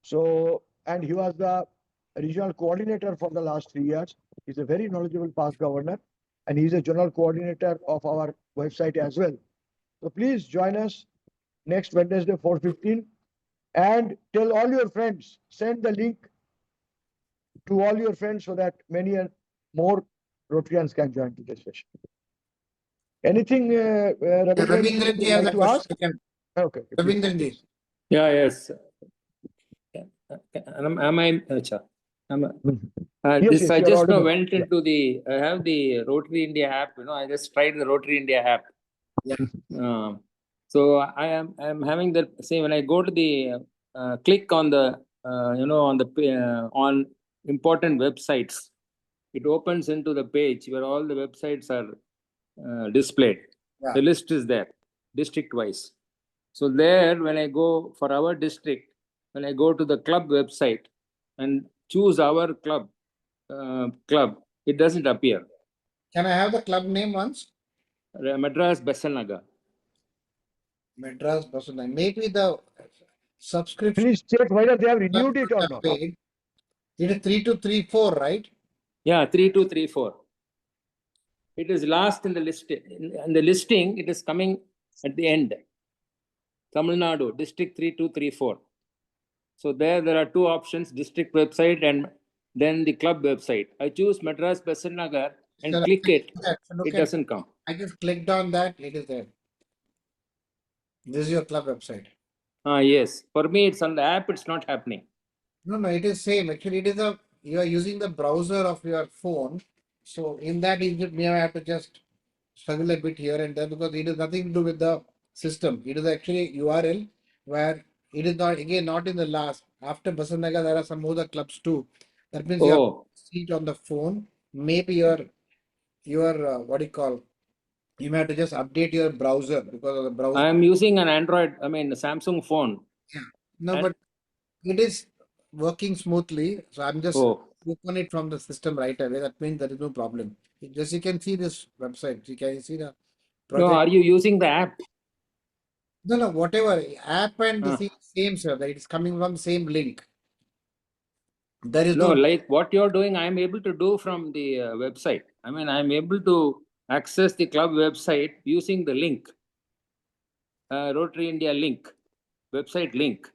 So, and he was the regional coordinator for the last 3 years. He's a very knowledgeable past governor, and he's a general coordinator of our website as well. So please join us next Wednesday, 4:15, and tell all your friends, send the link to all your friends so that many more Rotarians can join today's session. Anything, Ravindran, you would like to ask? Okay. Ravindran. Yeah, yes. Am I? This I just now went into the. I have the Rotary India app. I just tried the Rotary India app. Yeah. So I am having the same. When I go to the click on the on important websites, it opens into the page where all the websites are displayed. Yeah. The list is there, district wise. So there, when I go for our district, when I go to the club website and choose our club, it doesn't appear. Can I have the club name once? Madras Besanagar. Madras Besanagar. Maybe the subscription. Please check whether they have renewed it or not. It is 3234, right? Yeah, 3234. It is last in the list. In the listing, it is coming at the end. Tamil Nadu, District 3234. So there are two options, district website and then the club website. I choose Madras Besanagar and click it. It doesn't come. I just clicked on that. It is there. This is your club website. Yes. For me, it's on the app. It's not happening. No, it is same. Actually, it is you are using the browser of your phone. So in that, you may have to just struggle a bit here and there because it has nothing to do with the system. It is actually URL. where it is not again not in the last. After Basantnagar, there are some other clubs too. That means you have Oh, to see it on the phone. Maybe your what do you call? You may have to just update your browser because of the browser. I am using an Android, I mean, Samsung phone. Yeah. No, And- but it is working smoothly. So I'm just Oh, open it from the system right away. That means there is no problem. Just you can see this website. You can see the no, project. are you using the app? No, whatever app and the Uh. same sir. It is coming from the same link. There is No, no like what you're doing, I'm able to do from the website. I mean, I'm able to access the club website using the link, Rotary India link, website link.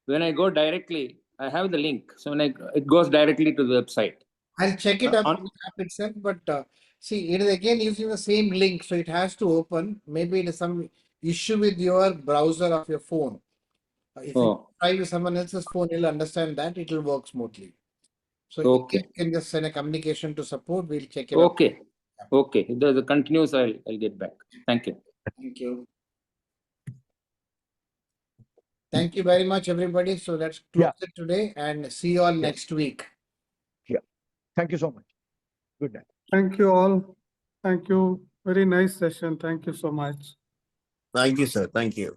When I go directly, I have the link. So when it goes directly to the website. I'll check it up on- in the app itself, but see, it is again using the same link, so it has to open. Maybe it is some issue with your browser of your phone. If you Oh, try with someone else's phone, he'll understand that it will work smoothly. So okay. you can just send a communication to support. We'll check it out. Okay. Okay. If the continues, I'll get back. Thank you. Thank you. Thank you very much, everybody. So let's close it today and see you all next week. Thank you so much. Good night. Thank you all. Thank you. Very nice session. Thank you so much. Thank you, sir. Thank you.